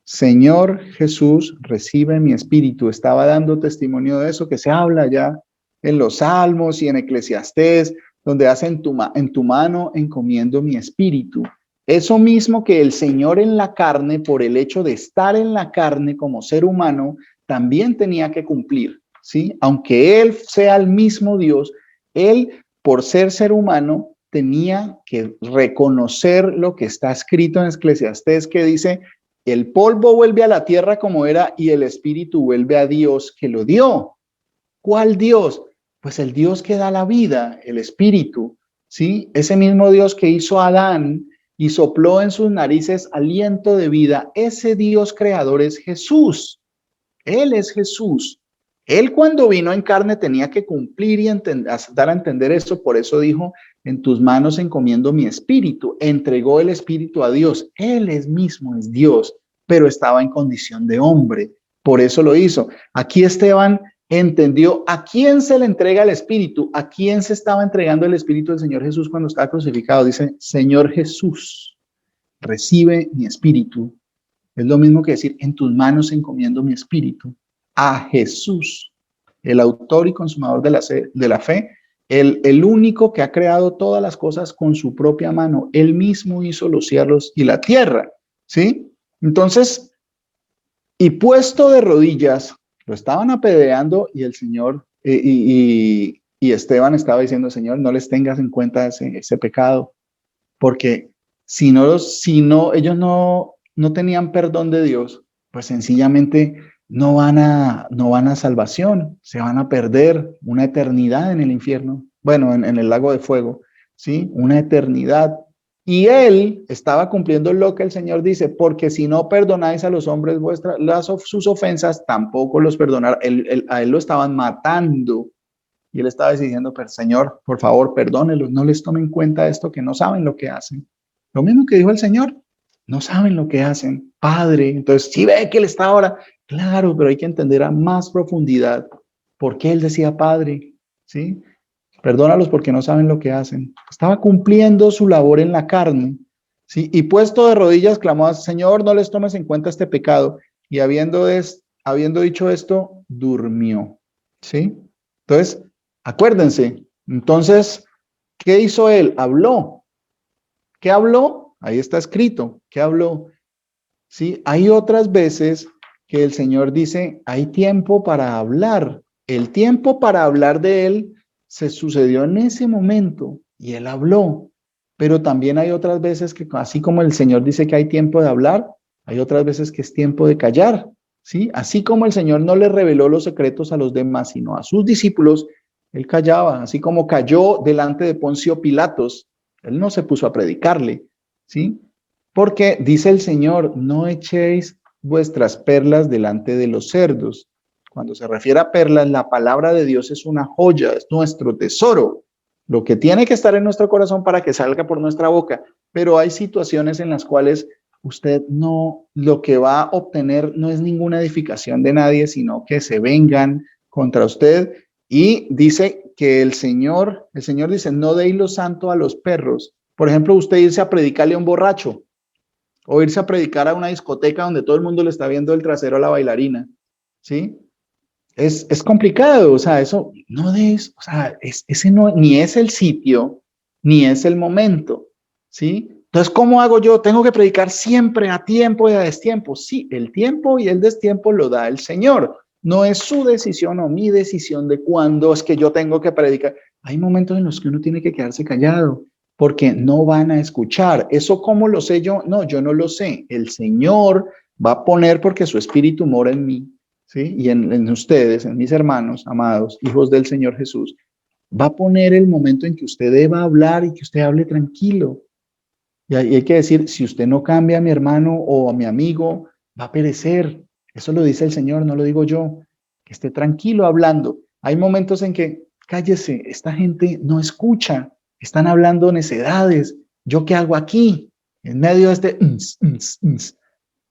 Señor Jesús, recibe mi espíritu. Estaba dando testimonio de eso que se habla ya en los Salmos y en Eclesiastés, donde hace en tu mano encomiendo mi espíritu. Eso mismo que el Señor en la carne, por el hecho de estar en la carne como ser humano, también tenía que cumplir, ¿sí? Aunque Él sea el mismo Dios, Él, por ser humano, tenía que reconocer lo que está escrito en Eclesiastés, que dice, el polvo vuelve a la tierra como era y el espíritu vuelve a Dios que lo dio. ¿Cuál Dios? Pues el Dios que da la vida, el espíritu, ¿sí? Ese mismo Dios que hizo a Adán y sopló en sus narices aliento de vida, ese Dios creador es Jesús. Él es Jesús. Él cuando vino en carne tenía que cumplir y dar a entender eso, por eso dijo, en tus manos encomiendo mi espíritu, entregó el espíritu a Dios. Él mismo es Dios, pero estaba en condición de hombre, por eso lo hizo. Aquí Esteban entendió a quién se le entrega el espíritu, a quién se estaba entregando el espíritu del Señor Jesús cuando estaba crucificado. Dice, Señor Jesús, recibe mi espíritu. Es lo mismo que decir, en tus manos encomiendo mi espíritu. A Jesús, el autor y consumador de la fe, el único que ha creado todas las cosas con su propia mano. Él mismo hizo los cielos y la tierra, ¿sí? Entonces, y puesto de rodillas, lo estaban apedreando y el Señor, y Esteban estaba diciendo, Señor, no les tengas en cuenta ese pecado, porque si ellos no tenían perdón de Dios, pues sencillamente no van a salvación, se van a perder una eternidad en el infierno, bueno, en el lago de fuego, ¿sí? Una eternidad. Y él estaba cumpliendo lo que el Señor dice, porque si no perdonáis a los hombres sus ofensas, tampoco los perdonará. A él lo estaban matando. Y él estaba diciendo, pero Señor, por favor, perdónelos, no les tomen en cuenta esto, que no saben lo que hacen. Lo mismo que dijo el Señor, no saben lo que hacen. Padre, entonces, si ve que él está ahora, claro, pero hay que entender a más profundidad por qué él decía Padre, ¿sí? Perdónalos porque no saben lo que hacen. Estaba cumpliendo su labor en la carne, ¿sí? Y puesto de rodillas, clamó, Señor, no les tomes en cuenta este pecado. Y habiendo dicho esto, durmió, ¿sí? Entonces, acuérdense. Entonces, ¿qué hizo él? Habló. ¿Qué habló? Ahí está escrito. ¿Qué habló? ¿Sí? Hay otras veces que el Señor dice, hay tiempo para hablar. El tiempo para hablar de él se sucedió en ese momento y él habló, pero también hay otras veces que así como el Señor dice que hay tiempo de hablar, hay otras veces que es tiempo de callar, ¿sí? Así como el Señor no le reveló los secretos a los demás, sino a sus discípulos, Él callaba, así como cayó delante de Poncio Pilatos. Él no se puso a predicarle, ¿sí? Porque dice el Señor, no echéis vuestras perlas delante de los cerdos. Cuando se refiere a perlas, la palabra de Dios es una joya, es nuestro tesoro, lo que tiene que estar en nuestro corazón para que salga por nuestra boca. Pero hay situaciones en las cuales usted no, lo que va a obtener no es ninguna edificación de nadie, sino que se vengan contra usted. Y dice que el Señor dice, no deis lo santo a los perros. Por ejemplo, usted irse a predicarle a un borracho o irse a predicar a una discoteca donde todo el mundo le está viendo el trasero a la bailarina, ¿sí? Es complicado, o sea, eso no es, o sea, ese no, ni es el sitio, ni es el momento, ¿sí? Entonces, ¿cómo hago yo? Tengo que predicar siempre a tiempo y a destiempo. Sí, el tiempo y el destiempo lo da el Señor. No es su decisión o mi decisión de cuándo es que yo tengo que predicar. Hay momentos en los que uno tiene que quedarse callado porque no van a escuchar. ¿Eso cómo lo sé yo? No, yo no lo sé. El Señor va a poner porque su espíritu mora en mí, ¿sí? Y en ustedes, en mis hermanos, amados, hijos del Señor Jesús. Va a poner el momento en que usted deba hablar y que usted hable tranquilo. Y hay que decir, si usted no cambia a mi hermano o a mi amigo, va a perecer. Eso lo dice el Señor, no lo digo yo. Que esté tranquilo hablando. Hay momentos en que, cállese, esta gente no escucha. Están hablando necedades. ¿Yo qué hago aquí? En medio de este...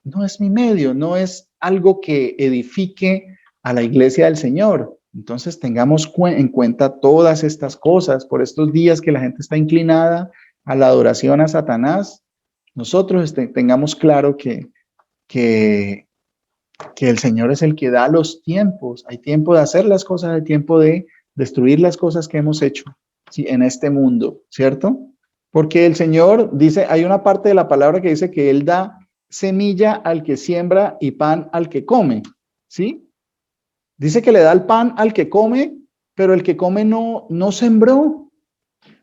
No es mi medio, no es algo que edifique a la iglesia del Señor. Entonces tengamos en cuenta todas estas cosas por estos días que la gente está inclinada a la adoración a Satanás. Nosotros tengamos claro que el Señor es el que da los tiempos. Hay tiempo de hacer las cosas, hay tiempo de destruir las cosas que hemos hecho, ¿sí? En este mundo, ¿cierto? Porque el Señor dice, hay una parte de la palabra que dice que Él da semilla al que siembra y pan al que come, ¿sí? Dice que le da el pan al que come, pero el que come no sembró.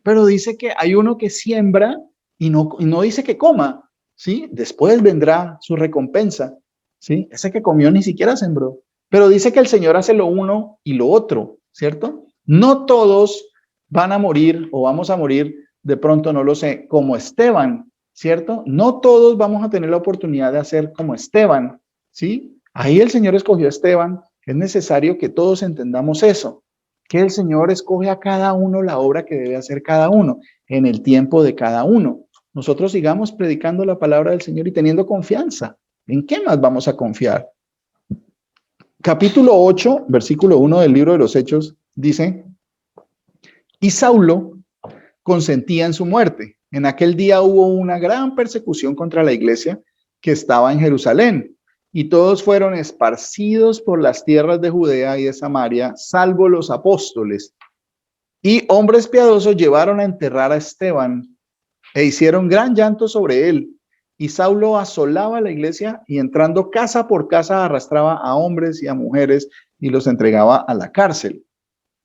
Pero dice que hay uno que siembra y no dice que coma, ¿sí? Después vendrá su recompensa, ¿sí? Ese que comió ni siquiera sembró. Pero dice que el Señor hace lo uno y lo otro, ¿cierto? No todos van a morir o vamos a morir, de pronto no lo sé, como Esteban, ¿cierto? No todos vamos a tener la oportunidad de hacer como Esteban, ¿sí? Ahí el Señor escogió a Esteban. Es necesario que todos entendamos eso, que el Señor escoge a cada uno la obra que debe hacer cada uno, en el tiempo de cada uno. Nosotros sigamos predicando la palabra del Señor y teniendo confianza. ¿En qué más vamos a confiar? Capítulo 8, versículo 1 del libro de los Hechos, dice, y Saulo consentía en su muerte. En aquel día hubo una gran persecución contra la iglesia que estaba en Jerusalén, y todos fueron esparcidos por las tierras de Judea y de Samaria, salvo los apóstoles. Y hombres piadosos llevaron a enterrar a Esteban e hicieron gran llanto sobre él. Y Saulo asolaba la iglesia y entrando casa por casa arrastraba a hombres y a mujeres y los entregaba a la cárcel.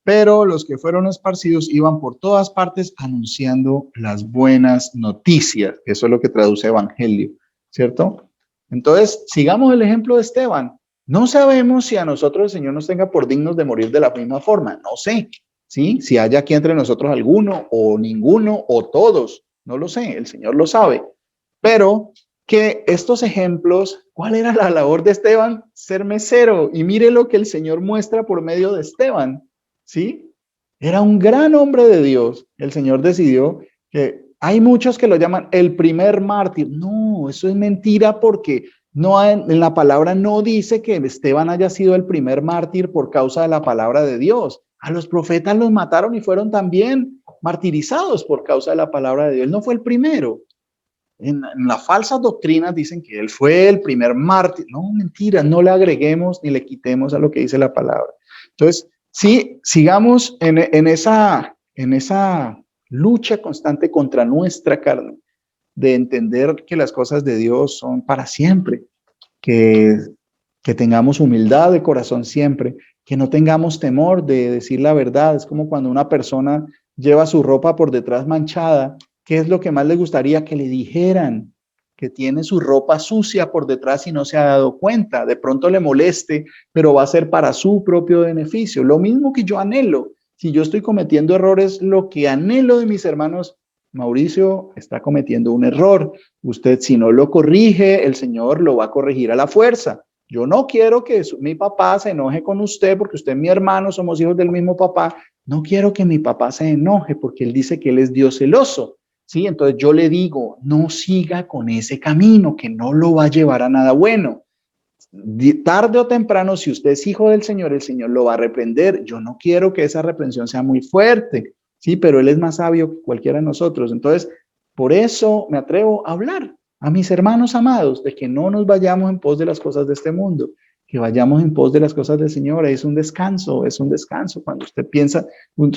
Pero los que fueron esparcidos iban por todas partes anunciando las buenas noticias. Eso es lo que traduce evangelio, ¿cierto? Entonces, sigamos el ejemplo de Esteban. No sabemos si a nosotros el Señor nos tenga por dignos de morir de la misma forma. No sé, ¿sí? Si haya aquí entre nosotros alguno o ninguno o todos. No lo sé, el Señor lo sabe. Pero que estos ejemplos, ¿cuál era la labor de Esteban? Ser mesero. Y mire lo que el Señor muestra por medio de Esteban, ¿sí? Era un gran hombre de Dios. El Señor decidió que hay muchos que lo llaman el primer mártir. No, eso es mentira porque no en la palabra no dice que Esteban haya sido el primer mártir por causa de la palabra de Dios. A los profetas los mataron y fueron también martirizados por causa de la palabra de Dios. Él no fue el primero. En las falsas doctrinas dicen que él fue el primer mártir. No, mentira, no le agreguemos ni le quitemos a lo que dice la palabra. Entonces, sí, sigamos en esa lucha constante contra nuestra carne, de entender que las cosas de Dios son para siempre, que tengamos humildad de corazón siempre, que no tengamos temor de decir la verdad. Es como cuando una persona lleva su ropa por detrás manchada. ¿Qué es lo que más le gustaría? Que le dijeran que tiene su ropa sucia por detrás y no se ha dado cuenta. De pronto le moleste, pero va a ser para su propio beneficio. Lo mismo que yo anhelo. Si yo estoy cometiendo errores, lo que anhelo de mis hermanos, Mauricio está cometiendo un error. Usted, si no lo corrige, el Señor lo va a corregir a la fuerza. Yo no quiero que mi papá se enoje con usted porque usted es mi hermano, somos hijos del mismo papá. No quiero que mi papá se enoje porque él dice que él es Dios celoso. ¿Sí? Entonces yo le digo, no siga con ese camino que no lo va a llevar a nada bueno. Tarde o temprano, si usted es hijo del Señor, el Señor lo va a reprender. Yo no quiero que esa reprensión sea muy fuerte, sí, pero Él es más sabio que cualquiera de nosotros. Entonces, por eso me atrevo a hablar a mis hermanos amados de que no nos vayamos en pos de las cosas de este mundo, que vayamos en pos de las cosas del Señor. Es un descanso cuando usted piensa,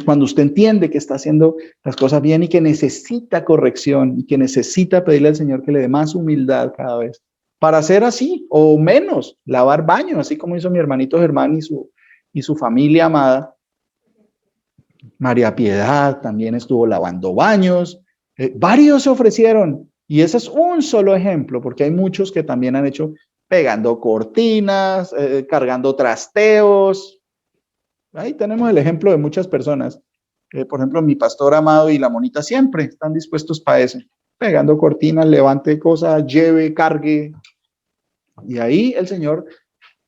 cuando usted entiende que está haciendo las cosas bien y que necesita corrección y que necesita pedirle al Señor que le dé más humildad cada vez para hacer así o menos, lavar baños, así como hizo mi hermanito Germán y su familia amada. María Piedad también estuvo lavando baños, varios se ofrecieron y ese es un solo ejemplo porque hay muchos que también han hecho pegando cortinas, cargando trasteos. Ahí tenemos el ejemplo de muchas personas. Por ejemplo, mi pastor amado y la monita siempre están dispuestos para eso, pegando cortinas, levante cosas, lleve, cargue. Y ahí el Señor,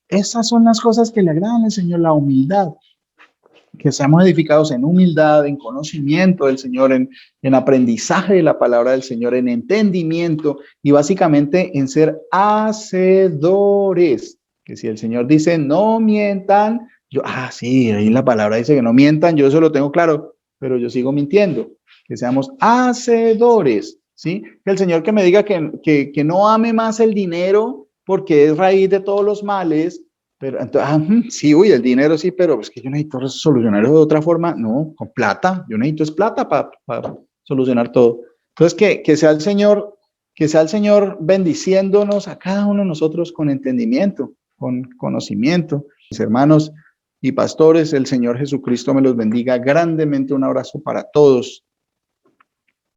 esas son las cosas que le agradan al Señor, la humildad, que seamos edificados en humildad, en conocimiento del Señor, en aprendizaje de la palabra del Señor, en entendimiento y básicamente en ser hacedores. Que si el Señor dice no mientan, yo, sí, ahí la palabra dice que no mientan, yo eso lo tengo claro, pero yo sigo mintiendo. Que seamos hacedores, ¿sí? Que el Señor que me diga que no ame más el dinero porque es raíz de todos los males, pero entonces, sí, uy, el dinero sí, pero es que yo necesito solucionarlo de otra forma. No, con plata, yo necesito es plata para solucionar todo. Entonces, que sea el Señor bendiciéndonos a cada uno de nosotros con entendimiento, con conocimiento. Mis hermanos y pastores, el Señor Jesucristo me los bendiga grandemente. Un abrazo para todos.